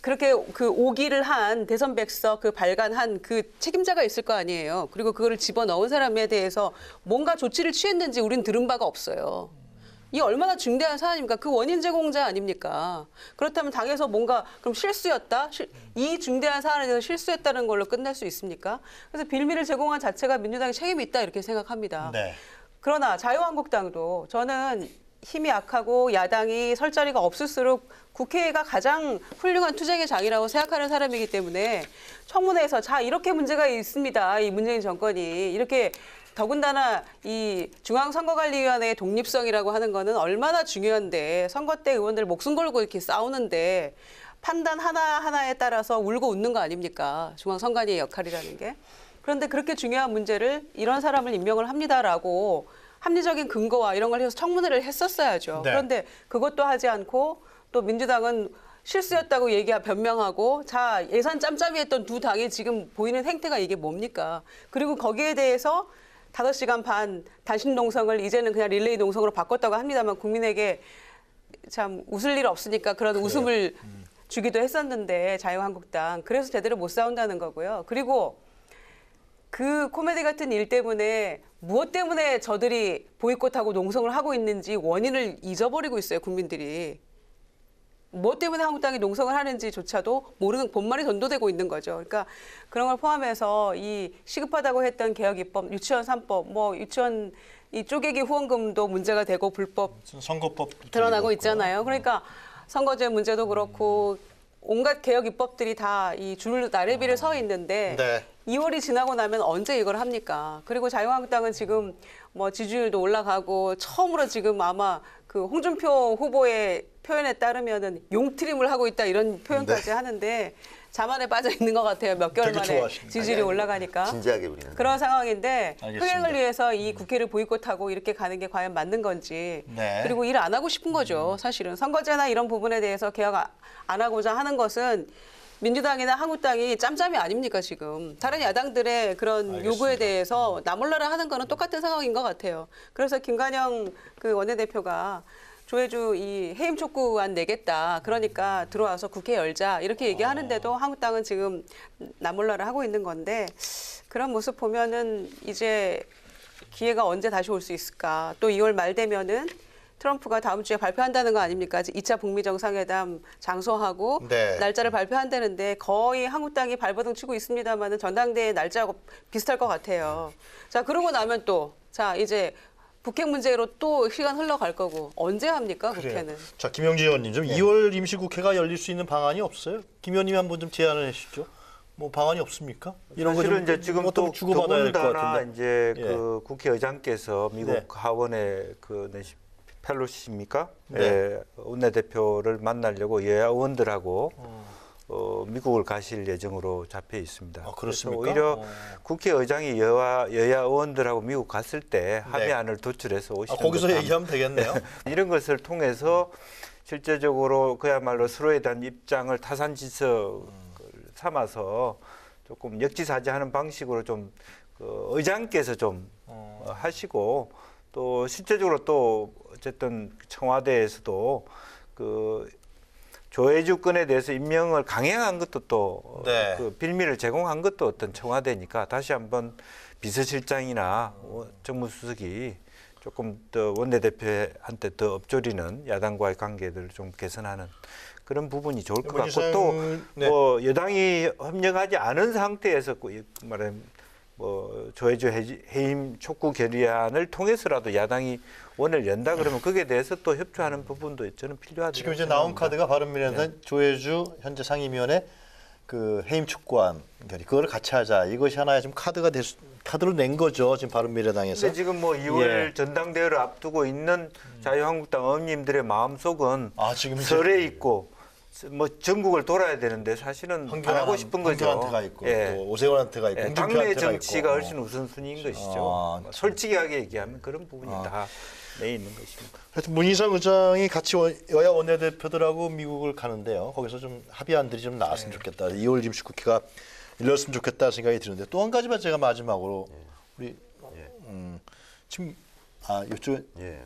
그렇게 그 오기를 한 대선 백서 그 발간한 그 책임자가 있을 거 아니에요. 그리고 그거를 집어넣은 사람에 대해서 뭔가 조치를 취했는지 우린 들은 바가 없어요. 이 얼마나 중대한 사안입니까? 그 원인 제공자 아닙니까? 그렇다면 당에서 뭔가 그럼 실수였다? 이 중대한 사안에 대해서 실수했다는 걸로 끝날 수 있습니까? 그래서 빌미를 제공한 자체가 민주당의 책임이 있다 이렇게 생각합니다. 네. 그러나 자유한국당도 저는 힘이 약하고 야당이 설 자리가 없을수록 국회가 가장 훌륭한 투쟁의 장이라고 생각하는 사람이기 때문에 청문회에서 자 이렇게 문제가 있습니다. 이 문재인 정권이 이렇게 더군다나 이 중앙선거관리위원회의 독립성이라고 하는 거는 얼마나 중요한데 선거 때 의원들 목숨 걸고 이렇게 싸우는데 판단 하나하나에 따라서 울고 웃는 거 아닙니까? 중앙선관위의 역할이라는 게. 그런데 그렇게 중요한 문제를 이런 사람을 임명을 합니다라고 합리적인 근거와 이런 걸 해서 청문회를 했었어야죠. 네. 그런데 그것도 하지 않고 또 민주당은 실수였다고 변명하고 자 예산 짬짬이 했던 두 당이 지금 보이는 행태가 이게 뭡니까? 그리고 거기에 대해서 5시간 반 단신 농성을 이제는 그냥 릴레이 농성으로 바꿨다고 합니다만 국민에게 참 웃을 일 없으니까 그런 웃음을 주기도 했었는데 자유한국당 그래서 제대로 못 싸운다는 거고요. 그리고 그 코미디 같은 일 때문에 무엇 때문에 저들이 보이콧하고 농성을 하고 있는지 원인을 잊어버리고 있어요. 국민들이. 무엇 때문에 한국당이 농성을 하는지조차도 모르는 본말이 전도되고 있는 거죠. 그러니까 그런 걸 포함해서 이 시급하다고 했던 개혁 입법, 유치원 3법, 뭐 유치원 이 쪼개기 후원금도 문제가 되고 불법 선거법 드러나고 있잖아요. 그러니까 선거제 문제도 그렇고 온갖 개혁 입법들이 다 이 줄 나래비를 서 있는데 네. 2월이 지나고 나면 언제 이걸 합니까? 그리고 자유한국당은 지금 뭐 지지율도 올라가고 처음으로 지금 아마 그 홍준표 후보의 표현에 따르면은 용트림을 하고 있다 이런 표현까지 하는데 자만에 빠져 있는 것 같아요. 몇 개월 되게 만에 좋아하시네. 지지율이 올라가니까. 진지하게 우리는. 그런 상황인데 알겠습니다. 흥행을 위해서 이 국회를 보이콧하고 이렇게 가는 게 과연 맞는 건지 네. 그리고 일 안 하고 싶은 거죠. 사실은 선거제나 이런 부분에 대해서 개혁 안 하고자 하는 것은 민주당이나 한국당이 짬짬이 아닙니까 지금. 다른 야당들의 그런 알겠습니다. 요구에 대해서 나몰라라 하는 거는 똑같은 상황인 것 같아요. 그래서 김관영 그 원내대표가 조혜주 이 해임 촉구안 내겠다. 그러니까 들어와서 국회 열자 이렇게 얘기하는데도 한국당은 지금 나몰라라 하고 있는 건데 그런 모습 보면은 이제 기회가 언제 다시 올 수 있을까? 또 2월 말 되면은 트럼프가 다음 주에 발표한다는 거 아닙니까? 2차 북미 정상회담 장소하고 네. 날짜를 발표한다는데 거의 한국당이 발버둥 치고 있습니다만은 전당대회 날짜하고 비슷할 것 같아요. 자, 그러고 나면 또 자, 이제 북핵 문제로 또 시간 흘러갈 거고 언제 합니까 국회는? 자, 김영진 의원님 좀 2월 임시국회가 열릴 수 있는 방안이 없어요? 김 의원님이 한번 좀 제안을 해주시죠. 뭐 방안이 없습니까? 이런 거 사실은 좀 이제 지금 어떤 또 주고받아야 될 것 더군다나 같은데. 이제 예. 그 국회의장께서 미국 네. 하원의 그 펠로시입니까? 네. 예, 원내대표를 만나려고 여야 의원들하고 미국을 가실 예정으로 잡혀 있습니다. 아, 그렇습니까? 그래서 오히려 국회의장이 여야 의원들하고 미국 갔을 때 합의안을 도출해서 오시는 거기서 듯한 얘기하면 되겠네요. 이런 것을 통해서 실제적으로 그야말로 서로에 대한 입장을 타산지석을 삼아서 조금 역지사지하는 방식으로 좀 그 의장께서 좀 하시고 또 실제적으로 또 어쨌든 청와대에서도 그 조혜주 건에 대해서 임명을 강행한 것도 또 네. 그 빌미를 제공한 것도 어떤 청와대니까 다시 한번 비서실장이나 정무수석이 조금 더 원내대표한테 더 엎조리는 야당과의 관계들을 좀 개선하는 그런 부분이 좋을 것 같고 또 네. 뭐 여당이 협력하지 않은 상태에서 말하면 뭐 조혜주 해임 촉구 결의안을 통해서라도 야당이 원을 연다 그러면 거기에 대해서 또 협조하는 부분도 저는 필요하다고 지금 이제 생각합니다. 나온 카드가 바른미래당 조혜주 현재 상임위원회 그 해임 촉구안 결의 그거를 같이 하자. 이것이 하나의 좀 카드로 낸 거죠. 지금 바른미래당에서. 근데 지금 뭐 2월 예. 전당대회를 앞두고 있는 자유한국당 의원님들의 마음속은 지금 이제 설에 있고 뭐 전국을 돌아야 되는데 사실은 안 하고 싶은 거죠. 황교안한테가 있고 예. 또 오세훈한테가 있고 예, 홍준표한테가 당내 있고. 정치가 훨씬 우선순위인 것이죠. 참. 솔직하게 얘기하면 그런 부분이 다 내 있는 것입니다. 하여튼 문희상 의장이 같이 여야 원내대표들하고 미국을 가는데요. 거기서 좀 합의안들이 좀 나왔으면 좋겠다. 2월 임시국회가 열렸으면 좋겠다 생각이 드는데 또 한 가지만 제가 마지막으로 우리 지금 이쪽 예.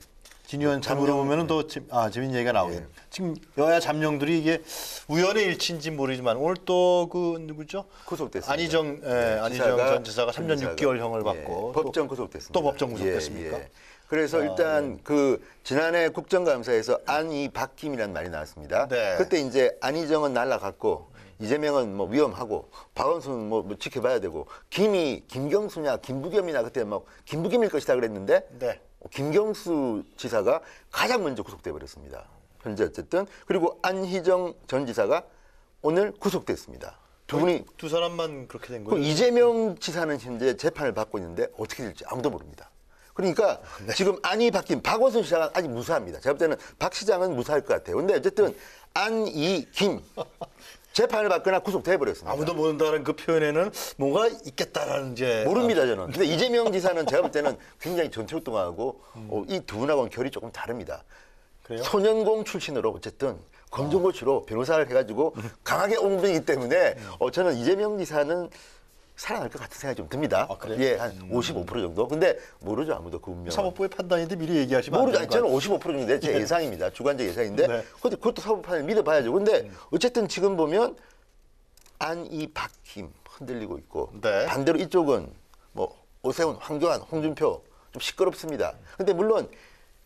진 의원 잘 물어보면은 또 재밌는 얘기가 나오겠네요. 지금 여야 잠룡들이 이게 우연의 일치인지 모르지만 오늘 또 그 누구죠? 구속됐습니다. 안희정 전 지사가 3년 6개월형을 받고 법정 구속됐습니다. 또 법정 구속됐습니까? 그래서 일단 그 지난해 국정감사에서 안희 박김이라는 말이 나왔습니다. 네. 그때 이제 안희정은 날라갔고 이재명은 뭐 위험하고 박원순은 뭐 지켜봐야 되고 김경수냐 김부겸이나 그때 막 김부겸일 것이다 그랬는데 네. 김경수 지사가 가장 먼저 구속돼 버렸습니다. 현재 어쨌든 그리고 안희정 전 지사가 오늘 구속됐습니다. 두 분이 두 사람만 그렇게 된 그럼 거예요. 이재명 지사는 현재 재판을 받고 있는데 어떻게 될지 아무도 모릅니다. 그러니까 지금 안이 바뀐 박원순 시장은 아직 무사합니다. 제가 볼 때는 박 시장은 무사할 것 같아요. 근데 어쨌든 안, 이, 김 재판을 받거나 구속돼 버렸습니다. 아무도 모른다는 그 표현에는 뭔가 있겠다라는 이제 모릅니다 저는. 근데 이재명 지사는 제가 볼 때는 굉장히 전투활동하고 이 두 분하고는 결이 조금 다릅니다. 그래요? 소년공 출신으로 어쨌든 검정고시로 변호사를 해가지고 강하게 온 분이기 때문에 저는 이재명 지사는 살아날 것 같은 생각이 좀 듭니다. 아, 그래요? 예, 한 55% 정도. 근데 모르죠 아무도 그 운명. 사법부의 판단인데 미리 얘기하시면 안 모르죠. 되는 아니, 거 저는 55% 정도 제 예상입니다. 주관적 예상인데 네. 근데 그것도 사법판을 믿어봐야죠. 근데 어쨌든 지금 보면 안, 이, 박, 김 흔들리고 있고 네. 반대로 이쪽은 뭐 오세훈, 황교안, 홍준표 좀 시끄럽습니다. 근데 물론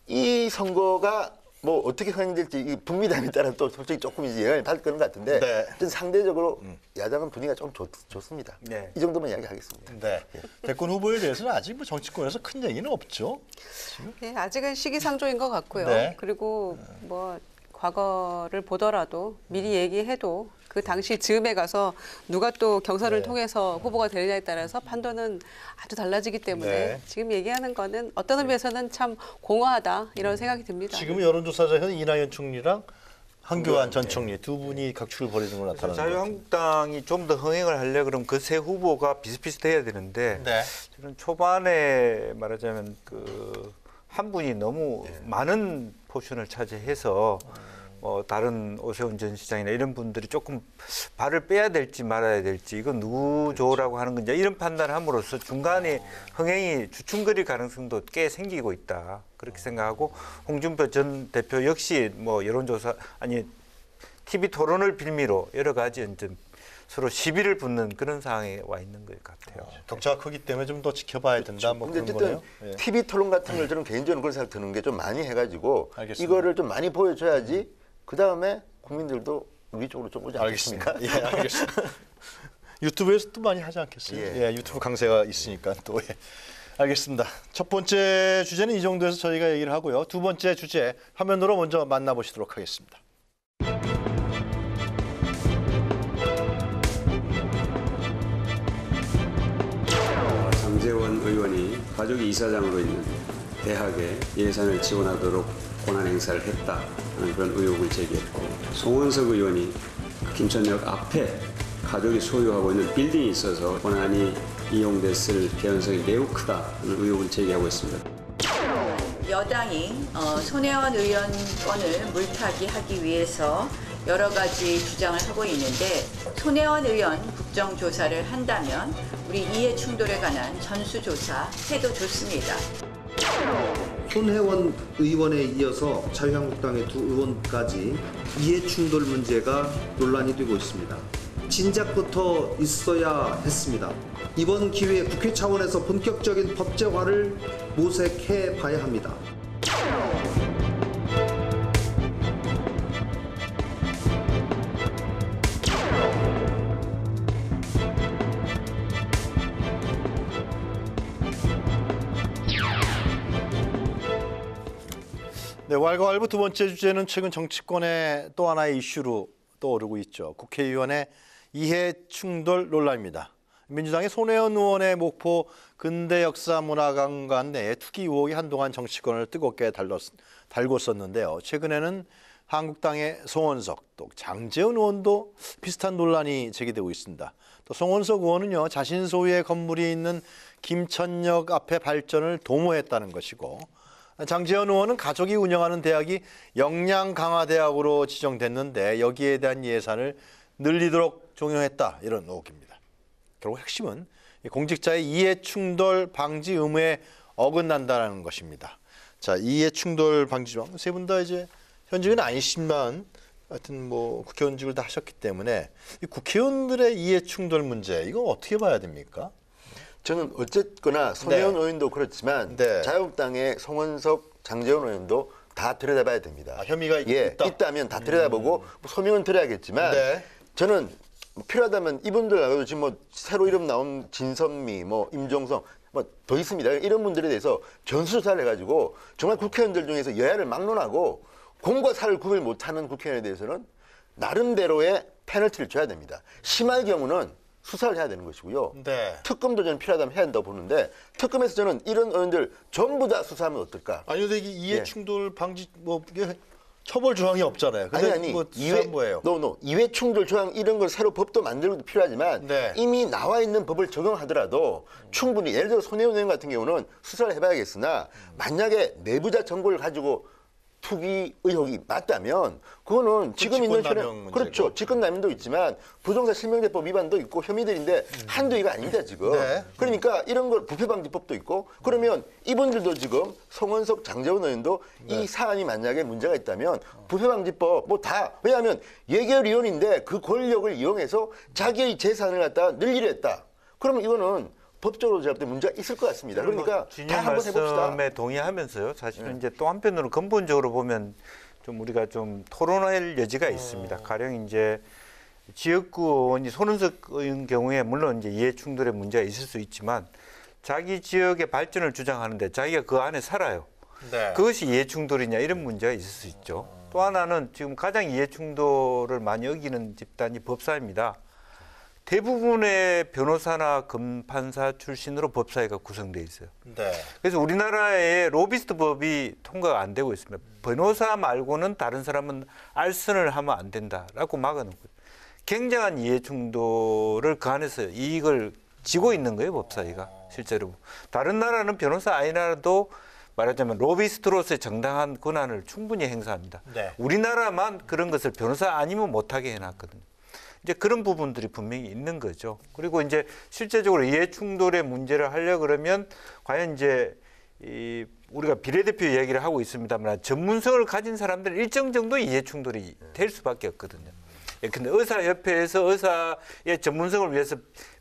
이 선거가 뭐 어떻게 흥행될지 이 북미담에 따라 또 솔직히 조금 이제 영향을 받을 거는 것 같은데 네. 어쨌든 상대적으로 야당은 분위기가 좀 좋습니다. 네. 이 정도만 이야기하겠습니다. 네. 대권 후보에 대해서는 아직 뭐 정치권에서 큰 얘기는 없죠. 네, 아직은 시기상조인 것 같고요. 네. 그리고 뭐 과거를 보더라도 미리 얘기해도 그 당시 즈음에 가서 누가 또 경선을 통해서 후보가 되느냐에 따라서 판도는 아주 달라지기 때문에 네. 지금 얘기하는 거는 어떤 의미에서는 참 공허하다 이런 생각이 듭니다. 지금 여론조사에서는 이낙연 총리랑 한교안 전 총리 두 분이 각축을 벌이는 걸 나타나는 것 같아요. 자유한국당이 좀 더 흥행을 하려 그러면 그 세 후보가 비슷비슷해야 되는데 네. 저는 초반에 말하자면 그 한 분이 너무 많은 포션을 차지해서 다른 오세훈 전 시장이나 이런 분들이 조금 발을 빼야 될지 말아야 될지 이건 누구 좋으라고 하는 건지 이런 판단을 함으로써 중간에 흥행이 주춤거릴 가능성도 꽤 생기고 있다 그렇게 생각하고 홍준표 전 대표 역시 뭐 여론조사 아니 TV 토론을 빌미로 여러 가지 이제 서로 시비를 붙는 그런 상황에 와 있는 것 같아요. 격차가 크기 때문에 좀 더 지켜봐야 된다. 뭐 근데 그런 어쨌든 거네요. 예. TV 토론 같은 걸 저는 개인적으로 그런 생각 드는 게 좀 많이 해가지고 알겠습니다. 이거를 좀 많이 보여줘야지 그 다음에 국민들도 우리 쪽으로 좀 오지 않겠습니까? 알겠습니다. 예, 알겠습니다. 유튜브에서 또 많이 하지 않겠어요? 예. 예, 유튜브 강세가 있으니까 또. 예. 알겠습니다. 첫 번째 주제는 이 정도에서 저희가 얘기를 하고요. 두 번째 주제 화면으로 먼저 만나보시도록 하겠습니다. 장제원 의원이 가족이 이사장으로 있는 대학에 예산을 지원하도록 권한 행사를 했다는 그런 의혹을 제기했고, 송원석 의원이 김천역 앞에 가족이 소유하고 있는 빌딩이 있어서 권한이 이용됐을 개연성이 매우 크다는 의혹을 제기하고 있습니다. 여당이 손혜원 의원 건을 물타기하기 위해서 여러 가지 주장을 하고 있는데, 손혜원 의원 국정조사를 한다면 우리 이해 충돌에 관한 전수조사 해도 좋습니다. 손혜원 의원에 이어서 자유한국당의 두 의원까지 이해충돌 문제가 논란이 되고 있습니다. 진작부터 있어야 했습니다. 이번 기회에 국회 차원에서 본격적인 법제화를 모색해 봐야 합니다. 네, 왈가왈부 두 번째 주제는 최근 정치권의 또 하나의 이슈로 떠오르고 있죠. 국회의원의 이해 충돌 논란입니다. 민주당의 손혜원 의원의 목포 근대역사문화관관 내에 투기 의혹이 한동안 정치권을 뜨겁게 달궜었는데요. 최근에는 한국당의 송원석, 또 장제원 의원도 비슷한 논란이 제기되고 있습니다. 또 송원석 의원은요, 자신 소유의 건물이 있는 김천역 앞에 발전을 도모했다는 것이고, 장제원 의원은 가족이 운영하는 대학이 역량강화대학으로 지정됐는데 여기에 대한 예산을 늘리도록 종용했다, 이런 의혹입니다. 결국 핵심은 공직자의 이해충돌 방지 의무에 어긋난다는 것입니다. 자, 이해충돌 방지법 세 분 다 이제 현직은 아니시지만 하여튼 뭐 국회의원직을 다 하셨기 때문에 이 국회의원들의 이해충돌 문제 이거 어떻게 봐야 됩니까? 저는 어쨌거나 손혜원 의원도 그렇지만 자유한국당의 송원석, 장제원 의원도 다 들여다봐야 됩니다. 혐의가 있다면 다 들여다보고 뭐 소명은 들어야겠지만 저는 필요하다면 이분들 나가도 지금 뭐 새로 이름 나온 진선미, 뭐 임종성 뭐 더 있습니다. 이런 분들에 대해서 전수조사를 해가지고 정말 국회의원들 중에서 여야를 막론하고 공과 사를 구별 못하는 국회의원에 대해서는 나름대로의 페널티를 줘야 됩니다. 심할 경우는 수사를 해야 되는 것이고요. 네. 특검도 저는 필요하다면 해야 된다고 보는데 특검에서 저는 이런 의원들 전부 다 수사하면 어떨까? 아니 근데 이게 이해 예. 충돌 방지 뭐 이게 처벌 조항이 없잖아요. 근데 아니 뭐 이해 뭐예요? 이해 충돌 조항 이런 걸 새로 법도 만들어도 필요하지만 네. 이미 나와 있는 법을 적용하더라도 충분히 예를 들어 손혜원 의원 같은 경우는 수사를 해봐야겠으나 만약에 내부자 정보를 가지고 투기 의혹이 맞다면 그거는 지금 있는 직권남용 그렇죠. 문제고. 직권남용도 있지만 부동산 실명제법 위반도 있고 혐의들인데 한두이가 아닙니다 지금. 네. 그러니까 이런 걸 부패방지법도 있고 그러면 이분들도 지금 송원석, 장재원 의원도 이 사안이 만약에 문제가 있다면 부패방지법 뭐 다 왜냐하면 예결위원인데 그 권력을 이용해서 자기의 재산을 갖다가 늘리려 했다. 그러면 이거는 법적으로 제가 볼 때 문제가 있을 것 같습니다. 그러니까 진영 다 한번 해봅시다. 말씀에 동의하면서요. 사실은 이제 또 한편으로 근본적으로 보면 좀 우리가 좀 토론할 여지가 있습니다. 가령 이제 지역구 의원이 손은석 의원 경우에 물론 이제 이해 충돌의 문제가 있을 수 있지만 자기 지역의 발전을 주장하는데 자기가 그 안에 살아요. 네. 그것이 이해 충돌이냐 이런 문제가 있을 수 있죠. 또 하나는 지금 가장 이해 충돌을 많이 여기는 집단이 법사입니다. 대부분의 변호사나 검판사 출신으로 법사위가 구성되어 있어요. 네. 그래서 우리나라의 로비스트 법이 통과가 안 되고 있습니다. 변호사 말고는 다른 사람은 알선을 하면 안 된다라고 막아놓은 거예요. 굉장한 이해 충돌을 그 안에서 이익을 지고 있는 거예요, 법사위가 실제로. 다른 나라는 변호사 아니라도 말하자면 로비스트로서의 정당한 권한을 충분히 행사합니다. 네. 우리나라만 그런 것을 변호사 아니면 못하게 해놨거든요. 이제 그런 부분들이 분명히 있는 거죠. 그리고 이제 실제적으로 이해 충돌의 문제를 하려 그러면 과연 이제 우리가 비례대표 이야기를 하고 있습니다만 전문성을 가진 사람들은 일정 정도 이해 충돌이 될 수밖에 없거든요. 근데 의사협회에서 의사의 전문성을 위해서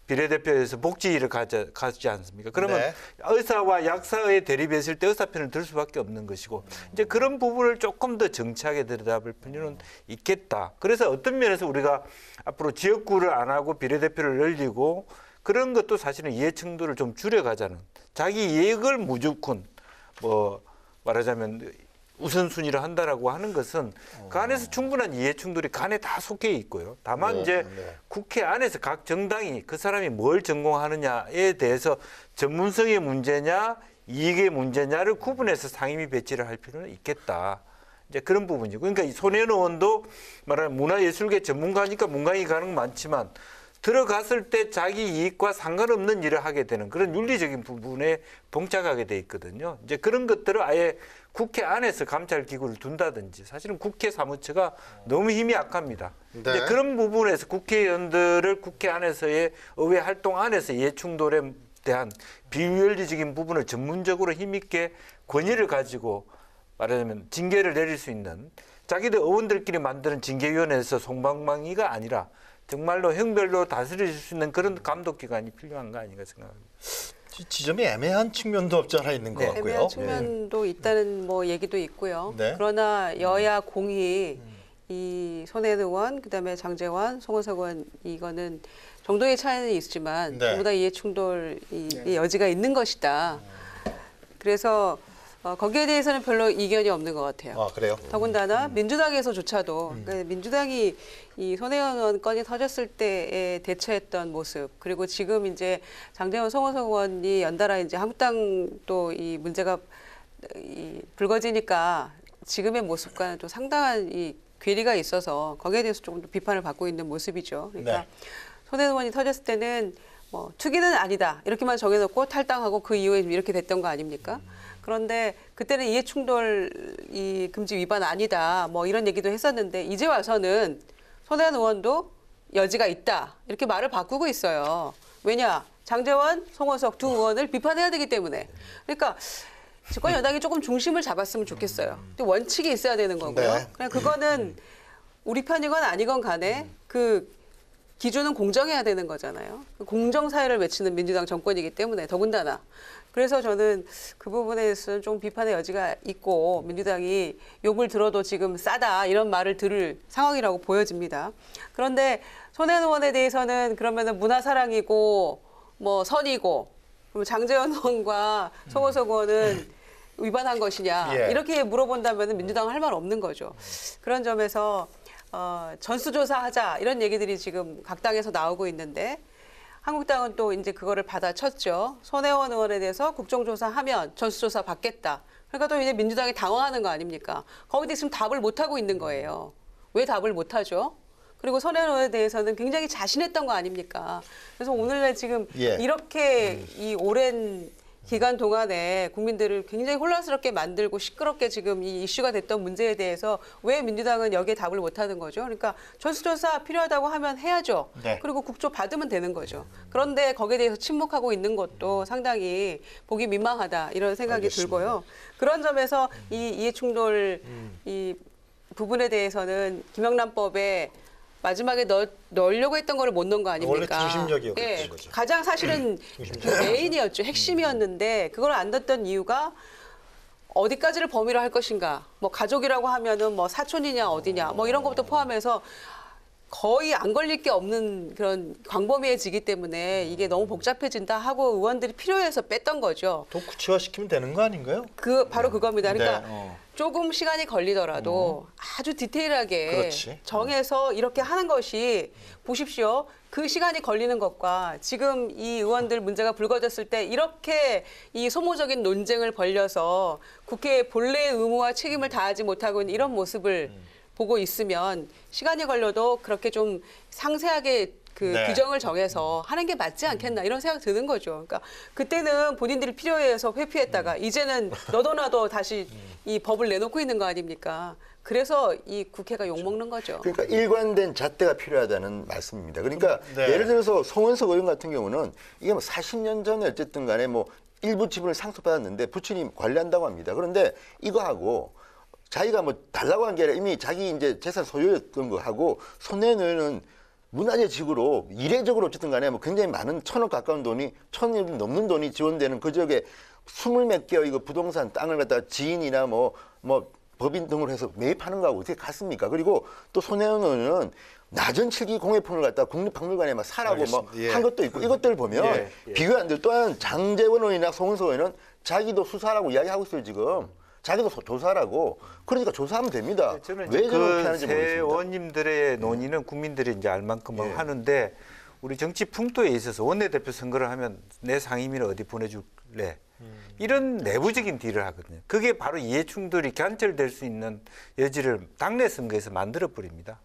비례대표에서 복지를 가지 않습니까? 그러면 네. 의사와 약사의 대립했을 때 의사 편을 들 수밖에 없는 것이고 이제 그런 부분을 조금 더 정치하게 들여다볼 필요는 있겠다. 그래서 어떤 면에서 우리가 앞으로 지역구를 안 하고 비례대표를 늘리고 그런 것도 사실은 이해 충돌을 좀 줄여가자는 자기 이익을 무조건 뭐 말하자면 우선순위를 한다라고 하는 것은 그 안에서 충분한 이해 충돌이 그 안에 다 속해 있고요. 다만 이제 국회 안에서 각 정당이 그 사람이 뭘 전공하느냐에 대해서 전문성의 문제냐 이익의 문제냐를 구분해서 상임위 배치를 할 필요는 있겠다. 이제 그런 부분이고. 그러니까 이 손혜원 의원도 말하는 문화예술계 전문가니까 문광이 가는 건 많지만 들어갔을 때 자기 이익과 상관없는 일을 하게 되는 그런 윤리적인 부분에 봉착하게 돼 있거든요. 이제 그런 것들을 아예 국회 안에서 감찰기구를 둔다든지 사실은 국회 사무처가 너무 힘이 약합니다. 네. 이제 그런 부분에서 국회의원들을 국회 안에서의 의회 활동 안에서 이해 충돌에 대한 비윤리적인 부분을 전문적으로 힘있게 권위를 가지고 말하자면 징계를 내릴 수 있는 자기들 의원들끼리 만드는 징계위원회에서 송방망이가 아니라 정말로 형별로 다스릴 수 있는 그런 감독기관이 필요한 거 아닌가 생각합니다. 지점이 애매한 측면도 없지 않아 있는 것 같고요. 애매한 측면도 있다는 뭐 얘기도 있고요. 네. 그러나 여야 공이 이 손혜원 의원, 그다음에 장제원, 송원석 의원 이거는 정도의 차이는 있지만 네. 전부 다 이해 충돌 이 여지가 있는 것이다. 그래서 거기에 대해서는 별로 이견이 없는 것 같아요. 아, 그래요? 더군다나 민주당에서조차도 그러니까 민주당이 이 손혜원 의원 건이 터졌을 때에 대처했던 모습 그리고 지금 이제 장제원, 송원석 의원이 연달아 이제 한국당 또 이 문제가 불거지니까 지금의 모습과는 또 상당한 이 괴리가 있어서 거기에 대해서 조금 더 비판을 받고 있는 모습이죠. 그러니까 네. 손혜원 의원이 터졌을 때는 뭐 투기는 아니다 이렇게만 정해놓고 탈당하고 그 이후에 이렇게 됐던 거 아닙니까? 그런데 그때는 이해충돌 이 금지 위반 아니다 뭐 이런 얘기도 했었는데 이제 와서는 손혜원 의원도 여지가 있다 이렇게 말을 바꾸고 있어요. 왜냐 장제원, 송원석 두 의원을 비판해야 되기 때문에. 그러니까 집권 여당이 조금 중심을 잡았으면 좋겠어요. 또 원칙이 있어야 되는 거고요. 네. 그냥 그거는 우리 편이건 아니건 간에 그 기준은 공정해야 되는 거잖아요. 공정 사회를 외치는 민주당 정권이기 때문에 더군다나. 그래서 저는 그 부분에 대해서는 좀 비판의 여지가 있고 민주당이 욕을 들어도 지금 싸다 이런 말을 들을 상황이라고 보여집니다. 그런데 손혜원 의원에 대해서는 그러면은 문화사랑이고 뭐 선이고 그럼 장제원 의원과 송원석 의원은 위반한 것이냐 예. 이렇게 물어본다면 민주당은 할 말 없는 거죠. 그런 점에서 전수조사하자 이런 얘기들이 지금 각 당에서 나오고 있는데 한국당은 또 이제 그거를 받아쳤죠. 손혜원 의원에 대해서 국정조사하면 전수조사 받겠다. 그러니까 또 이제 민주당이 당황하는 거 아닙니까? 거기에 지금 답을 못 하고 있는 거예요. 왜 답을 못 하죠? 그리고 손혜원 의원에 대해서는 굉장히 자신했던 거 아닙니까? 그래서 오늘날 지금 이렇게 이 오랜 기간 동안에 국민들을 굉장히 혼란스럽게 만들고 시끄럽게 지금 이 이슈가 됐던 문제에 대해서 왜 민주당은 여기에 답을 못하는 거죠? 그러니까 전수조사 필요하다고 하면 해야죠. 네. 그리고 국조 받으면 되는 거죠. 그런데 거기에 대해서 침묵하고 있는 것도 상당히 보기 민망하다 이런 생각이 들고요. 그런 점에서 이 이해충돌 이 부분에 대해서는 김영란법에 마지막에 넣으려고 했던 거를 못 넣은 거 아닙니까? 원래 중심적이었던 예, 거죠. 가장 사실은 그 메인이었죠. 핵심이었는데 그걸 안 넣었던 이유가 어디까지를 범위로 할 것인가. 뭐 가족이라고 하면은 뭐 사촌이냐 어디냐 뭐 이런 것부터 포함해서 거의 안 걸릴 게 없는 그런 광범위해지기 때문에 이게 너무 복잡해진다 하고 의원들이 필요해서 뺐던 거죠. 더 구체화시키면 되는 거 아닌가요? 바로 그겁니다. 그러니까 네, 조금 시간이 걸리더라도 아주 디테일하게 그렇지. 정해서 이렇게 하는 것이 보십시오. 그 시간이 걸리는 것과 지금 이 의원들 문제가 불거졌을 때 이렇게 이 소모적인 논쟁을 벌려서 국회의 본래의 의무와 책임을 다하지 못하고 있는 이런 모습을 보고 있으면 시간이 걸려도 그렇게 좀 상세하게 그 규정을 정해서 하는 게 맞지 않겠나 이런 생각 드는 거죠. 그러니까 그때는 본인들이 필요해서 회피했다가 이제는 너도나도 다시 이 법을 내놓고 있는 거 아닙니까? 그래서 이 국회가 욕먹는 거죠. 그러니까 일관된 잣대가 필요하다는 말씀입니다. 그러니까 예를 들어서 송원석 의원 같은 경우는 이게 뭐 40년 전에 어쨌든 간에 뭐 일부 지분을 상속받았는데 부친이 관리한다고 합니다. 그런데 이거하고 자기가 뭐 달라고 한 게 아니라 이미 자기 이제 재산 소유였던 거 하고 손혜원 의원은 문화재직으로 이례적으로 어쨌든 간에 뭐 굉장히 많은 1,000억 가까운 돈이 1,000억 넘는 돈이 지원되는 그 지역에 20몇 개 이거 부동산 땅을 갖다가 지인이나 뭐 법인 등으로 해서 매입하는 거하고 어떻게 같습니까? 그리고 또 손혜원 의원은 낮은 7기 공예품을 갖다가 국립박물관에 막 사라고 뭐 한 것도 있고 이것들을 보면 비교 안 될 또한 장제원 의원이나 송은석 의원은 자기도 수사라고 이야기하고 있어요 지금. 자기도 조사라고. 그러니까 조사하면 됩니다. 저는 왜 저렇게 그 하는지 새 모르겠습니다. 의원님들의 논의는 국민들이 이제 알 만큼 하는데 우리 정치 풍토에 있어서 원내대표 선거를 하면 내 상임위를 어디 보내줄래? 이런 내부적인 딜을 하거든요. 그게 바로 이해충돌이 관철될 수 있는 여지를 당내 선거에서 만들어 버립니다.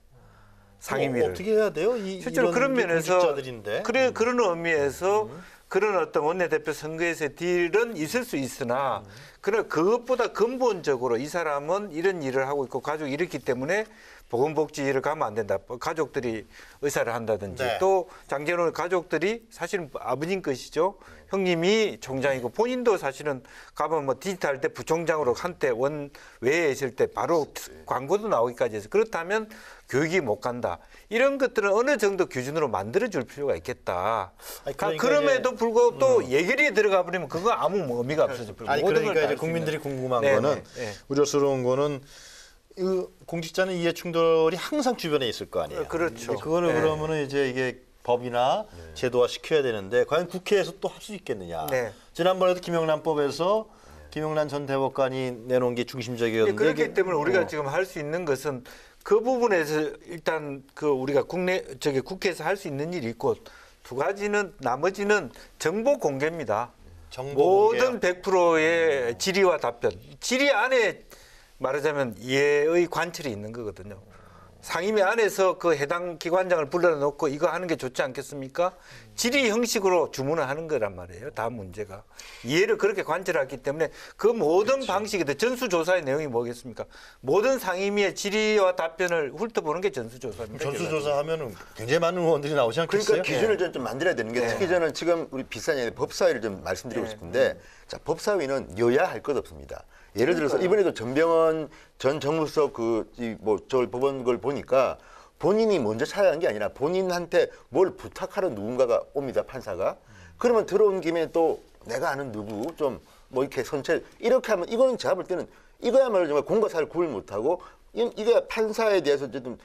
상임위를. 어떻게 해야 돼요? 실제로 그런 면에서 공직자들인데. 그런 의미에서 그런 어떤 원내대표 선거에서의 딜은 있을 수 있으나 그러나 그것보다 근본적으로 이 사람은 이런 일을 하고 있고 가족이 이렇기 때문에 보건복지 일을 가면 안 된다. 가족들이 의사를 한다든지 또 장제원 가족들이 사실은 아버님 것이죠. 형님이 총장이고 본인도 사실은 가면 뭐 디지털 때 부총장으로 한때 원외에 있을 때 바로 광고도 나오기까지 해서 그렇다면 교육이 못 간다. 이런 것들은 어느 정도 기준으로 만들어줄 필요가 있겠다. 아니, 그러니까 그럼에도 불구하고 또 예결위에 들어가 버리면 그거 아무 의미가 없어져. 아니 그러니까 이제 국민들이 궁금한 거는 우려스러운 거는 이 공직자는 이해충돌이 항상 주변에 있을 거 아니에요. 그렇죠. 그거를 그러면은 이제 이게 법이나 제도화 시켜야 되는데 과연 국회에서 또 할 수 있겠느냐. 지난번에도 김영란법에서 김영란 전 대법관이 내놓은 게 중심적이었는데 그렇기 때문에 우리가 지금 할 수 있는 것은 그 부분에서 일단 그 우리가 국회에서 할 수 있는 일이 있고 두 가지는 나머지는 정보 공개입니다. 모든 100%의 질의와 답변. 질의 안에 말하자면 이해의 관철이 있는 거거든요. 상임위 안에서 그 해당 기관장을 불러놓고 이거 하는 게 좋지 않겠습니까? 질의 형식으로 주문을 하는 거란 말이에요. 다 문제가. 이해를 그렇게 관철했기 때문에 그 모든 방식이 전수조사의 내용이 뭐겠습니까? 모든 상임위의 질의와 답변을 훑어보는 게 전수조사입니다. 전수조사하면은 굉장히 많은 의원들이 나오지 않겠어요? 그러니까 기준을 좀 만들어야 되는 게 특히 저는 지금 우리 비싼 법사위를 좀 말씀드리고 싶은데 자, 법사위는 여야 할 것 없습니다. 예를 들어서 이번에도 전병헌 전 정무수석 저 법원 걸 보니까 본인이 먼저 찾아간 게 아니라 본인한테 뭘 부탁하러 누군가가 옵니다, 판사가. 그러면 들어온 김에 또 내가 아는 누구 좀 뭐 이렇게 선체 이렇게 하면 이거는 제가 볼 때는 이거야말로 정말 공과 사를 구분 못하고 이게 판사에 대해서 어쨌든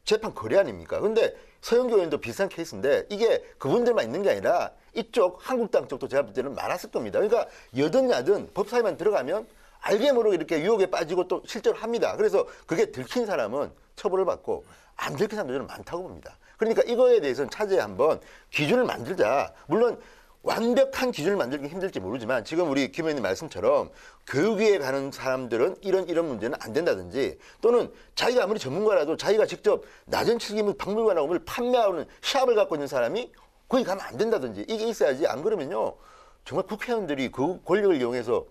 재판 거래 아닙니까? 근데 서영교 의원도 비슷한 케이스인데 이게 그분들만 있는 게 아니라 이쪽 한국당 쪽도 제가 볼 때는 많았을 겁니다. 그러니까 여든 야든 법사위만 들어가면 알게 모르게 이렇게 유혹에 빠지고 또 실제로 합니다. 그래서 그게 들킨 사람은 처벌을 받고 안 들킨 사람도 저는 많다고 봅니다. 그러니까 이거에 대해서는 차제에 한번 기준을 만들자. 물론 완벽한 기준을 만들기 힘들지 모르지만 지금 우리 김 의원님 말씀처럼 교육위에 가는 사람들은 이런 문제는 안 된다든지 또는 자기가 아무리 전문가라도 자기가 직접 낮은 책임을 박물관하고 뭘 판매하는 시합을 갖고 있는 사람이 거기 가면 안 된다든지 이게 있어야지. 안 그러면요 정말 국회의원들이 그 권력을 이용해서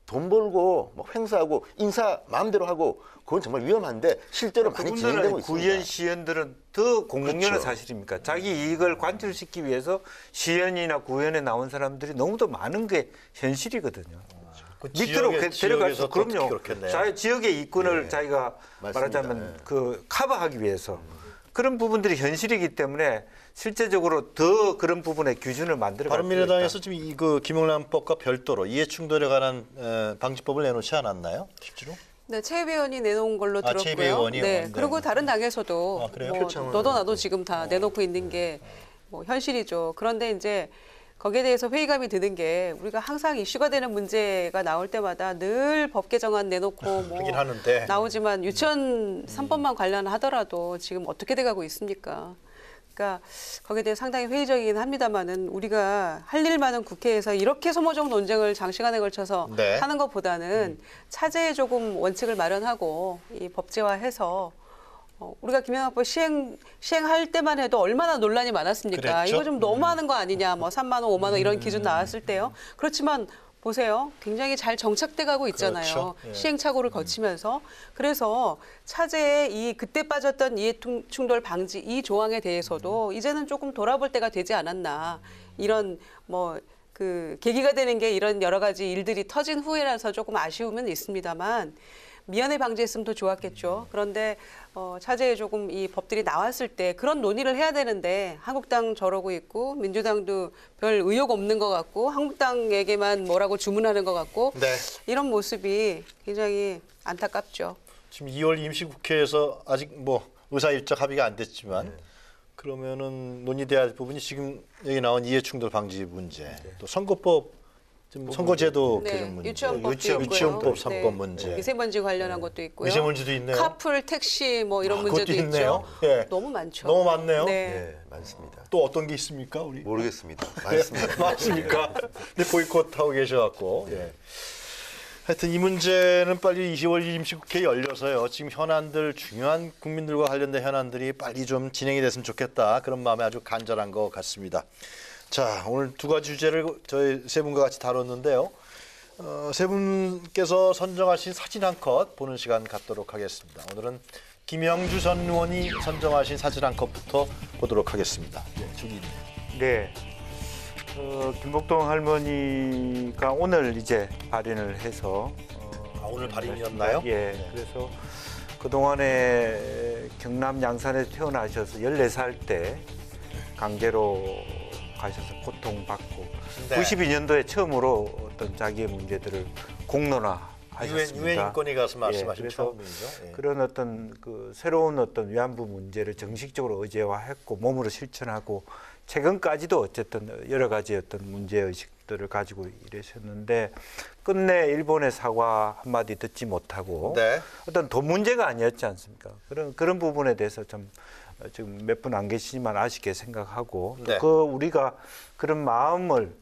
돈 벌고 뭐 행사하고 인사 마음대로 하고 그건 정말 위험한데 실제로 많이 진행되고 있습니다. 구의원 시의원들은 더 공공연한 그렇죠. 사실입니까? 자기 이익을 관철시키기 위해서 시의원이나 구의원에 나온 사람들이 너무도 많은 게 현실이거든요. 그 밑으로 데려갈수 그럼요. 그렇겠네요. 자기 지역의 이권을 자기가 맞습니다. 말하자면 그 커버하기 위해서 그런 부분들이 현실이기 때문에 실제적으로 더 그런 부분에 규준을 만들어 갈 필요가 있다. 바른미래당에서 지금 그 김영란법과 별도로 이해충돌에 관한 방지법을 내놓지 않았나요? 실제로? 네, 최혜위원이 내놓은 걸로 들었고요. 최혜위원이요? 네, 네. 그리고 다른 당에서도 그래요? 뭐 너도 나도 지금 다 내놓고 있는 게 뭐 현실이죠. 그런데 이제 거기에 대해서 회의감이 드는 게 우리가 항상 이슈가 되는 문제가 나올 때마다 늘 법 개정안 내놓고 뭐 하긴 하는데. 나오지만 유치원 3법만 관련하더라도 지금 어떻게 돼가고 있습니까? 그러니까 거기에 대해 상당히 회의적이긴 합니다만은 우리가 할 일 많은 국회에서 이렇게 소모적 논쟁을 장시간에 걸쳐서 네. 하는 것보다는 차제에 조금 원칙을 마련하고 이 법제화해서 우리가 김영란법 시행할 때만 해도 얼마나 논란이 많았습니까? 그랬죠? 이거 좀 너무 하는 거 아니냐? 뭐 3만 원, 5만 원 이런 기준 나왔을 때요. 그렇지만 보세요. 굉장히 잘 정착돼 가고 있잖아요. 그렇죠. 예. 시행착오를 거치면서. 그래서 차제에 이 그때 빠졌던 이해충돌 방지 이 조항에 대해서도 이제는 조금 돌아볼 때가 되지 않았나. 이런 뭐 그 계기가 되는 게 이런 여러 가지 일들이 터진 후에라서 조금 아쉬움은 있습니다만 미연에 방지했으면 더 좋았겠죠. 그런데 차제에 조금 이 법들이 나왔을 때 그런 논의를 해야 되는데 한국당 저러고 있고 민주당도 별 의욕 없는 것 같고 한국당에게만 뭐라고 주문하는 것 같고 네. 이런 모습이 굉장히 안타깝죠. 지금 2월 임시국회에서 아직 뭐 의사일적 합의가 안 됐지만 그러면은 논의돼야 할 부분이 지금 여기 나온 이해충돌 방지 문제, 또 선거법, 지금 선거제도 네, 개정 문제, 유치원법도 있고요. 유치원법 3법 문제, 미세먼지 관련한 것도 있고요. 미세먼지도 있네요. 카풀, 택시 뭐 이런 그것도 문제도 있네요. 있죠. 예. 너무 많죠. 너무 많네요. 네. 네, 많습니다. 또 어떤 게 있습니까, 우리? 모르겠습니다. 많습니다. 맞습니까? 근데 보이콧하고 계셔갖고. 예. 하여튼 이 문제는 빨리 2월 임시국회에 열려서요. 지금 현안들, 중요한 국민들과 관련된 현안들이 빨리 좀 진행이 됐으면 좋겠다. 그런 마음이 아주 간절한 것 같습니다. 자, 오늘 두 가지 주제를 저희 세 분과 같이 다뤘는데요. 세 분께서 선정하신 사진 한 컷 보는 시간 갖도록 하겠습니다. 오늘은 김영주 전 의원이 선정하신 사진 한 컷부터 보도록 하겠습니다. 네, 저기 있네요. 네. 김복동 할머니가 오늘 이제 발인을 해서 오늘 발인이었나요? 예. 네. 그래서 그동안에 경남 양산에서 태어나셔서 14살 때 강제로 가셔서 고통받고 네. 92년도에 처음으로 어떤 자기의 문제들을 공론화하셨습니다. 유엔 인권위 가서 말씀하신 그래서 처음이죠. 예. 그런 어떤 그 새로운 어떤 위안부 문제를 정식적으로 의제화했고 몸으로 실천하고 최근까지도 어쨌든 여러 가지 어떤 문제의식들을 가지고 이러셨는데 끝내 일본의 사과 한마디 듣지 못하고 네. 어떤 돈 문제가 아니었지 않습니까? 그런 부분에 대해서 좀 지금 몇 분 안 계시지만 아쉽게 생각하고 네. 또 우리가 그런 마음을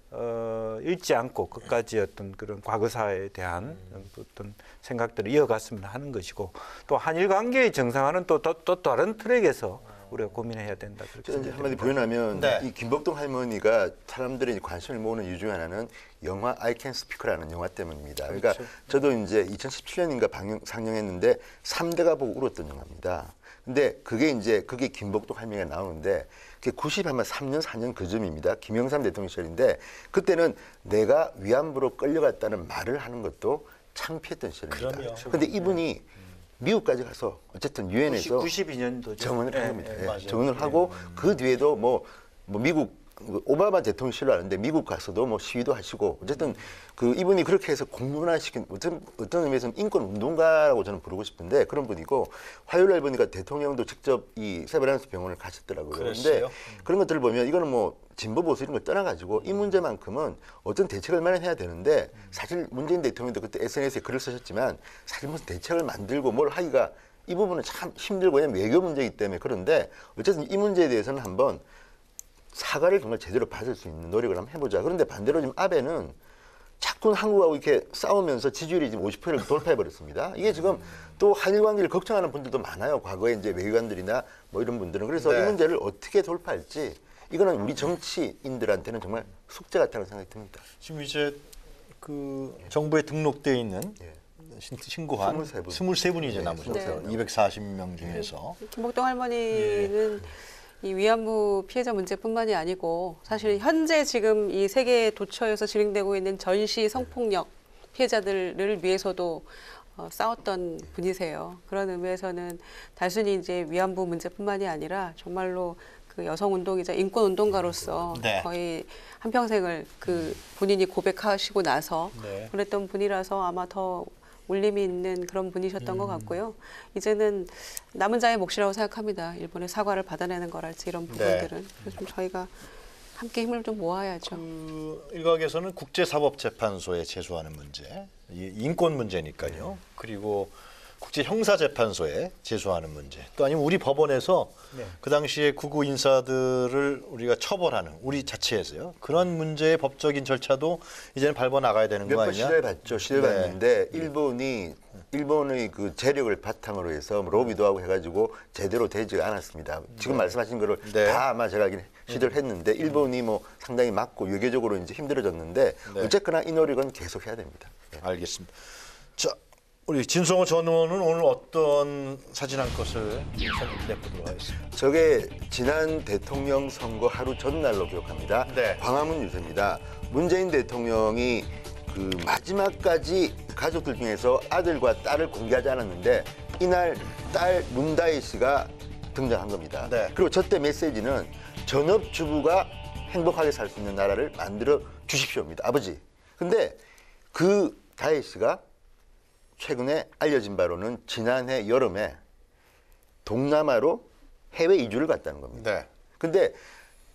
잃지 않고 끝까지 어떤 그런 과거사에 대한 어떤 생각들을 이어갔으면 하는 것이고 또 한일 관계의 정상화는 또 다른 트랙에서 우리가 고민해야 된다. 그렇게 저는 이제 한마디 생각됩니다. 표현하면 네. 이 김복동 할머니가 사람들의 관심을 모으는 이유 중에 하나는 영화 I Can Speak라는 영화 때문입니다. 그러니까 저도 이제 2017년인가 상영했는데 3대가 보고 울었던 영화입니다. 근데 그게 김복동 할머니가 나오는데 그게 93년 4년 그쯤입니다. 김영삼 대통령 시절인데 그때는 내가 위안부로 끌려갔다는 말을 하는 것도 창피했던 시절입니다. 그럼요. 근데 이분이 미국까지 가서 어쨌든 유엔에서 92년도죠. 정언을 한 겁니다. 예, 예, 맞아요. 정언을 하고 그 뒤에도 뭐 미국 오바마 대통령 실로하는데 미국 가서도 뭐 시위도 하시고 어쨌든 그 이분이 그렇게 해서 공론화시킨 어떤 의미에서는 인권 운동가라고 저는 부르고 싶은데 그런 분이고 화요일 날 보니까 대통령도 직접 이 세브란스 병원을 가셨더라고요. 그런데 그랬어요? 그런 것들을 보면 이거는 뭐 진보 보수 이런 걸 떠나가지고 이 문제만큼은 어떤 대책을 마련해야 되는데 사실 문재인 대통령도 그때 SNS에 글을 쓰셨지만 사실 무슨 대책을 만들고 뭘 하기가 이 부분은 참 힘들고 왜냐면 외교 문제이기 때문에 그런데 어쨌든 이 문제에 대해서는 한번 사과를 정말 제대로 받을 수 있는 노력을 한번 해보자. 그런데 반대로 지금 아베는 자꾸 한국하고 이렇게 싸우면서 지지율이 지금 50%를 돌파해버렸습니다. 이게 지금 또 한일 관계를 걱정하는 분들도 많아요. 과거에 이제 외교관들이나 뭐 이런 분들은. 그래서 네. 이 문제를 어떻게 돌파할지 이거는 우리 정치인들한테는 정말 숙제 같다는 생각이 듭니다. 지금 이제 그 정부에 등록돼 있는 신고한 23분이 이제 남으셨어요. 네. 240명 중에서. 김복동 할머니는 이 위안부 피해자 문제뿐만이 아니고 사실 현재 지금 이 세계 도처에서 진행되고 있는 전시 성폭력 피해자들을 위해서도 싸웠던 분이세요. 그런 의미에서는 단순히 이제 위안부 문제뿐만이 아니라 정말로 그 여성 운동이자 인권 운동가로서 네. 거의 한평생을 그 본인이 고백하시고 나서 네. 그랬던 분이라서 아마 더 울림이 있는 그런 분이셨던 것 같고요. 이제는 남은 자의 몫이라고 생각합니다. 일본의 사과를 받아내는 거랄지 이런 부분들은. 그래서 좀 저희가 함께 힘을 좀 모아야죠. 그 일각에서는 국제사법재판소에 제소하는 문제, 이 인권 문제니까요. 그리고 국제형사재판소에 제소하는 문제, 또 아니면 우리 법원에서 그 당시에 구구 인사들을 우리가 처벌하는 우리 자체에서요. 그런 문제의 법적인 절차도 이제는 밟아 나가야 되는 거 몇 번 아니냐? 시도해봤죠. 시도해봤는데 일본의 그 재력을 바탕으로 해서 로비도 하고 해가지고 제대로 되지 않았습니다. 지금 말씀하신 거를 다 아마 제가 알기는 시도를 했는데 일본이 뭐 상당히 맞고 외교적으로 이제 힘들어졌는데 어쨌거나 이 노력은 계속해야 됩니다. 알겠습니다. 자, 우리 진성호 전 의원은 오늘 어떤 사진 한 컷을 내보도록 하겠습니다. 저게 지난 대통령 선거 하루 전날로 기억합니다. 네. 광화문 유세입니다. 문재인 대통령이 그 마지막까지 가족들 중에서 아들과 딸을 공개하지 않았는데 이날 딸 문다희 씨가 등장한 겁니다. 네. 그리고 저때 메시지는 전업주부가 행복하게 살 수 있는 나라를 만들어 주십시오입니다. 아버지. 근데 그 다희 씨가 최근에 알려진 바로는 지난해 여름에 동남아로 해외 이주를 갔다는 겁니다. 네. 근데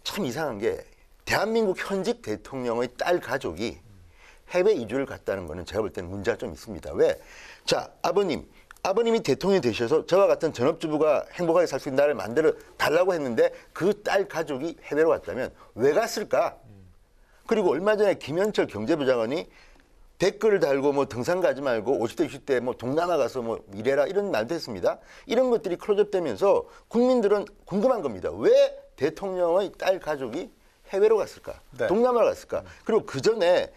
참 이상한 게 대한민국 현직 대통령의 딸 가족이 해외 이주를 갔다는 거는 제가 볼 때는 문제가 좀 있습니다. 왜? 자, 아버님이 대통령이 되셔서 저와 같은 전업주부가 행복하게 살 수 있는 나라를 만들어 달라고 했는데 그 딸 가족이 해외로 갔다면 왜 갔을까? 그리고 얼마 전에 김현철 경제부 장관이 댓글을 달고 뭐 등산 가지 말고 50대 60대 뭐 동남아 가서 뭐 일해라 이런 말도 했습니다. 이런 것들이 클로즈업되면서 국민들은 궁금한 겁니다. 왜 대통령의 딸 가족이 해외로 갔을까? 네. 동남아로 갔을까? 그리고 그 전에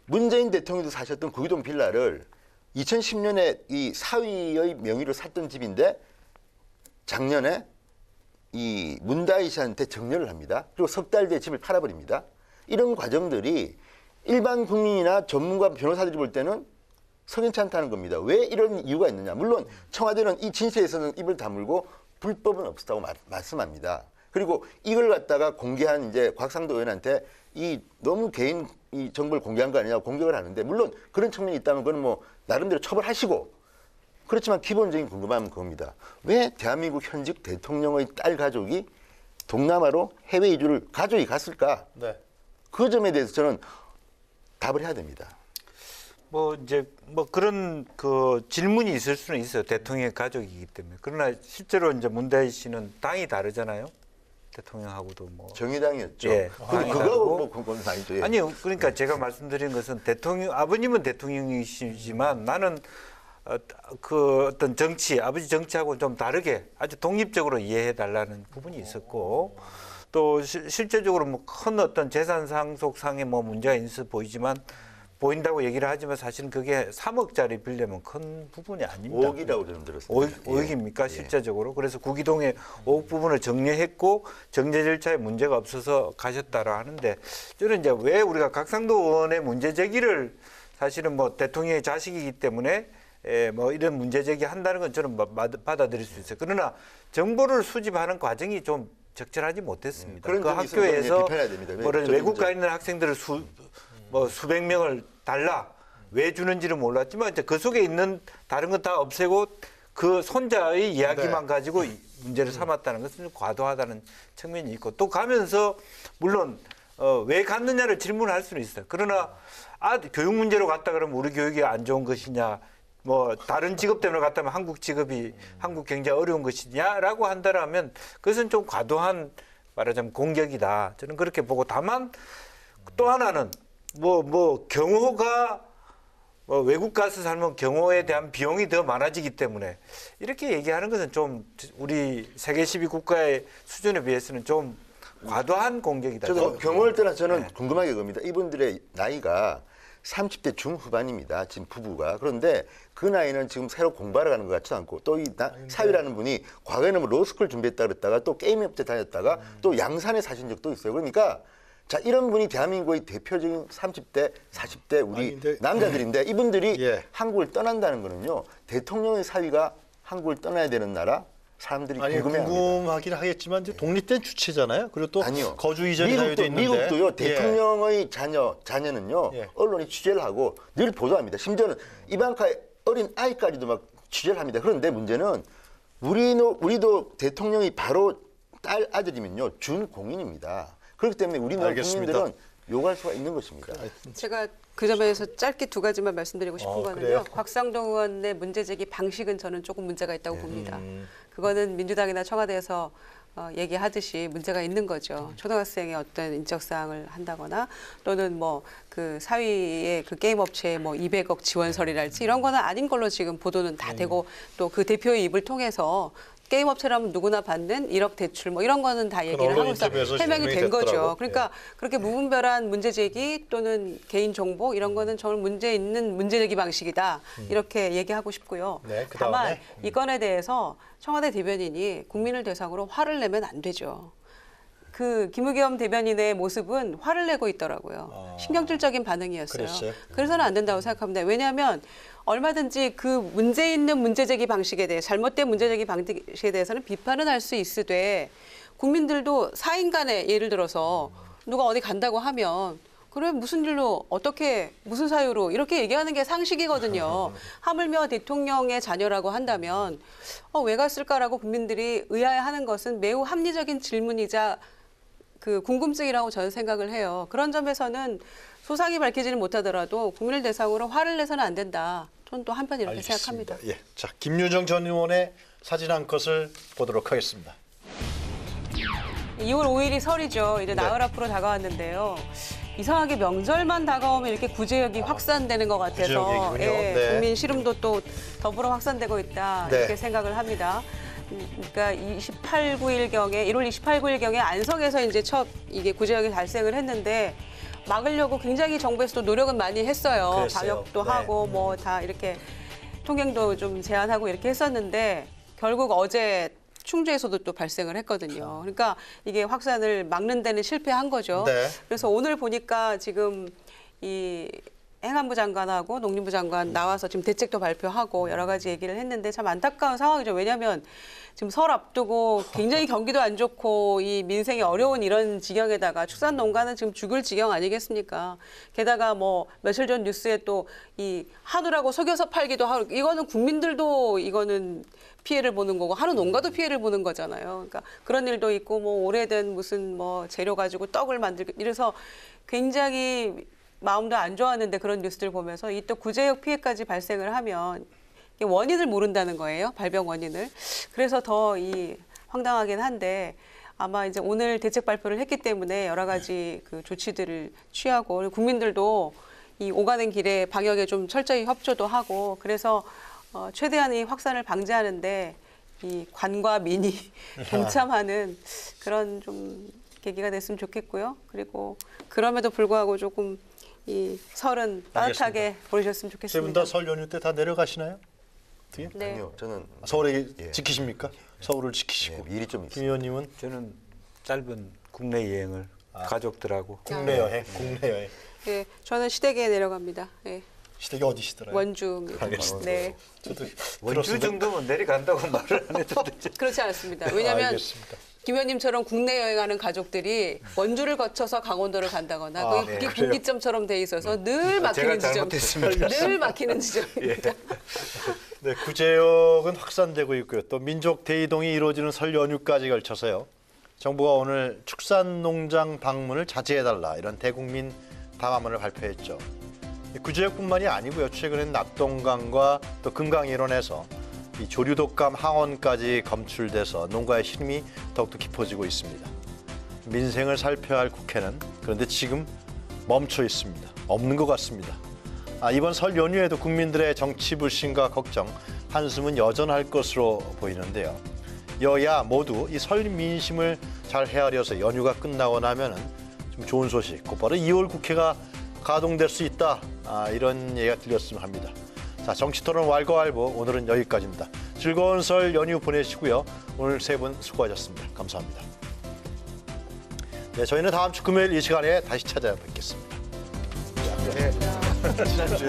문재인 대통령도 사셨던 구이동 빌라를 2010년에 이 사위의 명의로 샀던 집인데 작년에 이 문다희 씨한테 정려를 합니다. 그리고 석 달 뒤에 집을 팔아버립니다. 이런 과정들이 일반 국민이나 전문가 변호사들이 볼 때는 석연치 않다는 겁니다. 왜 이런 이유가 있느냐. 물론 청와대는 이 진실에서는 입을 다물고 불법은 없었다고 말씀합니다. 그리고 이걸 갖다가 공개한 이제 곽상도 의원한테 이 너무 개인 이 정보를 공개한 거 아니냐고 공격을 하는데 물론 그런 측면이 있다면 그건 뭐 나름대로 처벌하시고 그렇지만 기본적인 궁금함은 그겁니다. 왜 대한민국 현직 대통령의 딸 가족이 동남아로 해외 이주를 가족이 갔을까? 네. 그 점에 대해서 저는 답을 해야 됩니다. 뭐 이제 뭐 그런 그 질문이 있을 수는 있어요. 대통령의 가족이기 때문에. 그러나 실제로 이제 문다희 씨는 당이 다르잖아요. 대통령하고도 뭐 정의당이었죠. 예, 당이 그거 다르고. 뭐 그건 아니죠. 예. 아니요. 그러니까 제가 말씀드린 것은 아버님은 대통령이시지만 나는 그 어떤 정치, 아버지 정치하고 좀 다르게 아주 독립적으로 이해해 달라는 부분이 있었고 또 실제적으로 뭐 큰 어떤 재산 상속상의 뭐 문제가 있어 보인다고 얘기를 하지만 사실은 그게 3억짜리 빌려면 큰 부분이 아닙니다. 5억이라고 저는 들었습니다. 5억입니까? 실제적으로. 그래서 구기동의 5억 부분을 정리했고 정제 절차에 문제가 없어서 가셨다라 하는데 저는 이제 왜 우리가 곽상도 의원의 문제 제기를 사실은 뭐 대통령의 자식이기 때문에 뭐 이런 문제 제기 한다는 건 저는 받아들일 수 있어요. 그러나 정보를 수집하는 과정이 좀 적절하지 못했습니다. 그런 그 점이 있어서 학교에서 비판해야 됩니다. 뭐 외국 가 있는 학생들을 수백 명을 달라 왜 주는지를 몰랐지만 이제 그 속에 있는 다른 건 다 없애고 그 손자의 이야기만 가지고 문제를 삼았다는 것은 좀 과도하다는 측면이 있고 또 가면서 물론 왜 갔느냐를 질문할 수는 있어요. 그러나 교육 문제로 갔다 그러면 우리 교육이 안 좋은 것이냐 뭐 다른 직업 때문에 갔다면 한국 직업이 한국 경제가 어려운 것이냐라고 한다라면 그것은 좀 과도한 말하자면 공격이다. 저는 그렇게 보고 다만 또 하나는 뭐 경호가 외국 가서 살면 경호에 대한 비용이 더 많아지기 때문에 이렇게 얘기하는 것은 좀 우리 세계 12국가의 수준에 비해서는 좀 과도한 공격이다. 저도 경호를 떠나 저는 궁금한 게 그겁니다. 이분들의 나이가 30대 중후반입니다. 지금 부부가. 그런데 그 나이는 지금 새로 공부하러 가는 것 같지도 않고 또 이 사위라는 분이 과거에는 뭐 로스쿨 준비했다 그랬다가 또 게임 업체 다녔다가 또 양산에 사신 적도 있어요. 그러니까 자 이런 분이 대한민국의 대표적인 30대, 40대 우리 남자들인데 이분들이 한국을 떠난다는 거는요. 대통령의 사위가 한국을 떠나야 되는 나라 사람들이 궁금해합니다. 궁금하긴 하겠지만 이제 독립된 주체잖아요. 그리고 또 거주 이전 사유도 있는데 미국도요. 대통령의 자녀는요. 언론이 취재를 하고 늘 보도합니다. 심지어는 이방카의 어린 아이까지도 막 취재를 합니다. 그런데 문제는 우리도 대통령이 바로 딸 아들이면요. 준공인입니다. 그렇기 때문에 우리나라 국민들은 요구할 수가 있는 것입니다. 제가 그 점에서 짧게 두 가지만 말씀드리고 싶은 거는요. 그래요? 곽상도 의원의 문제 제기 방식은 저는 조금 문제가 있다고 봅니다. 그거는 민주당이나 청와대에서 얘기하듯이 문제가 있는 거죠. 초등학생의 어떤 인적 사항을 한다거나 또는 뭐 그 사위의 그 게임 업체에 뭐 200억 지원설이랄지 이런 거는 아닌 걸로 지금 보도는 다 되고 또 그 대표의 입을 통해서 게임 업체라면 누구나 받는 1억 대출 뭐 이런 거는 다 얘기를 하고 있어 해명이 된 거죠. 그러니까 그렇게 무분별한 문제 제기 또는 개인 정보 이런 거는 저는 문제 있는 문제 제기 방식이다. 이렇게 얘기하고 싶고요. 다만 이 건에 대해서 청와대 대변인이 국민을 대상으로 화를 내면 안 되죠. 그 김의겸 대변인의 모습은 화를 내고 있더라고요. 신경질적인 반응이었어요. 그래서는 안 된다고 생각합니다. 왜냐하면 얼마든지 그 문제 있는 문제 제기 방식에 대해 잘못된 문제 제기 방식에 대해서는 비판은 할 수 있으되 국민들도 사인 간에 예를 들어서 누가 어디 간다고 하면 그래 무슨 일로 어떻게 무슨 사유로 이렇게 얘기하는 게 상식이거든요. 하물며 대통령의 자녀라고 한다면 왜 갔을까라고 국민들이 의아해하는 것은 매우 합리적인 질문이자 그 궁금증이라고 저는 생각을 해요. 그런 점에서는 소상히 밝히지는 못하더라도 국민을 대상으로 화를 내서는 안 된다. 저는 또 한편 이렇게 생각합니다. 자, 김유정 전 의원의 사진 한 컷을 보도록 하겠습니다. 2월 5일이 설이죠. 이제 나흘 앞으로 다가왔는데요. 이상하게 명절만 다가오면 이렇게 구제역이 확산되는 것 같아서 국민 시름도 또 더불어 확산되고 있다 이렇게 생각을 합니다. 그러니까 1월 28, 9일경에 안성에서 이제 첫 이게 구제역이 발생을 했는데 막으려고 굉장히 정부에서도 노력은 많이 했어요. 방역도 하고 뭐 다 이렇게 통행도 좀 제한하고 이렇게 했었는데 결국 어제 충주에서도 또 발생을 했거든요. 그러니까 이게 확산을 막는 데는 실패한 거죠. 그래서 오늘 보니까 지금 이 행안부 장관하고 농림부 장관 나와서 지금 대책도 발표하고 여러 가지 얘기를 했는데 참 안타까운 상황이죠. 왜냐하면 지금 설 앞두고 굉장히 경기도 안 좋고 이 민생이 어려운 이런 지경에다가 축산농가는 지금 죽을 지경 아니겠습니까? 게다가 뭐 며칠 전 뉴스에 또 이 한우라고 속여서 팔기도 하고 이거는 국민들도 이거는 피해를 보는 거고 한우 농가도 피해를 보는 거잖아요. 그러니까 그런 일도 있고 뭐 오래된 무슨 뭐 재료 가지고 떡을 만들고 이래서 굉장히 마음도 안 좋았는데 그런 뉴스들 보면서 이 또 구제역 피해까지 발생을 하면 원인을 모른다는 거예요. 발병 원인을. 그래서 더 이 황당하긴 한데 아마 이제 오늘 대책 발표를 했기 때문에 여러 가지 그 조치들을 취하고 국민들도 이 오가는 길에 방역에 좀 철저히 협조도 하고 그래서 최대한 이 확산을 방지하는데 이 관과 민이 동참하는 그런 좀 계기가 됐으면 좋겠고요. 그리고 그럼에도 불구하고 조금 이 설은 따뜻하게 보내셨으면 좋겠습니다. 세 분 다 설 연휴 때 다 내려가시나요? 뒤에? 네. 아니요, 저는 서울에 지키십니까? 서울을 지키시고. 일이 좀 김 의원님은 저는 짧은 국내 여행을 가족들하고 국내 여행, 국내 여행. 네, 저는 시댁에 내려갑니다. 네. 시댁이 어디시더라고요? 원주입니다. 알겠습니다. 네. 저도 원주 들었습니다. 정도면 내려간다고 말을 안 해도 되죠. 그렇지 않습니다. 왜냐하면 알겠습니다. 김 의원님처럼 국내 여행하는 가족들이 원주를 거쳐서 강원도를 간다거나 그게 분기점처럼 돼 있어서 늘 막히는 제가 잘못했습니다. 늘 막히는 지점입니다. 네, 구제역은 확산되고 있고요. 또 민족 대이동이 이루어지는 설 연휴까지 걸쳐서요. 정부가 오늘 축산농장 방문을 자제해달라 이런 대국민 담화문을 발표했죠. 구제역뿐만이 아니고요. 최근엔 낙동강과 또 금강 일원에서 이 조류독감 항원까지 검출돼서 농가의 힘이 더욱더 깊어지고 있습니다. 민생을 살펴야 할 국회는 그런데 지금 멈춰 있습니다. 없는 것 같습니다. 이번 설 연휴에도 국민들의 정치 불신과 걱정, 한숨은 여전할 것으로 보이는데요. 여야 모두 이 설 민심을 잘 헤아려서 연휴가 끝나고 나면은 좀 좋은 소식, 곧바로 2월 국회가 가동될 수 있다. 이런 얘기가 들렸으면 합니다. 자, 정치토론 왈가왈부 오늘은 여기까지입니다. 즐거운 설 연휴 보내시고요. 오늘 세 분 수고하셨습니다. 감사합니다. 네, 저희는 다음 주 금요일 이 시간에 다시 찾아뵙겠습니다. 지난주에.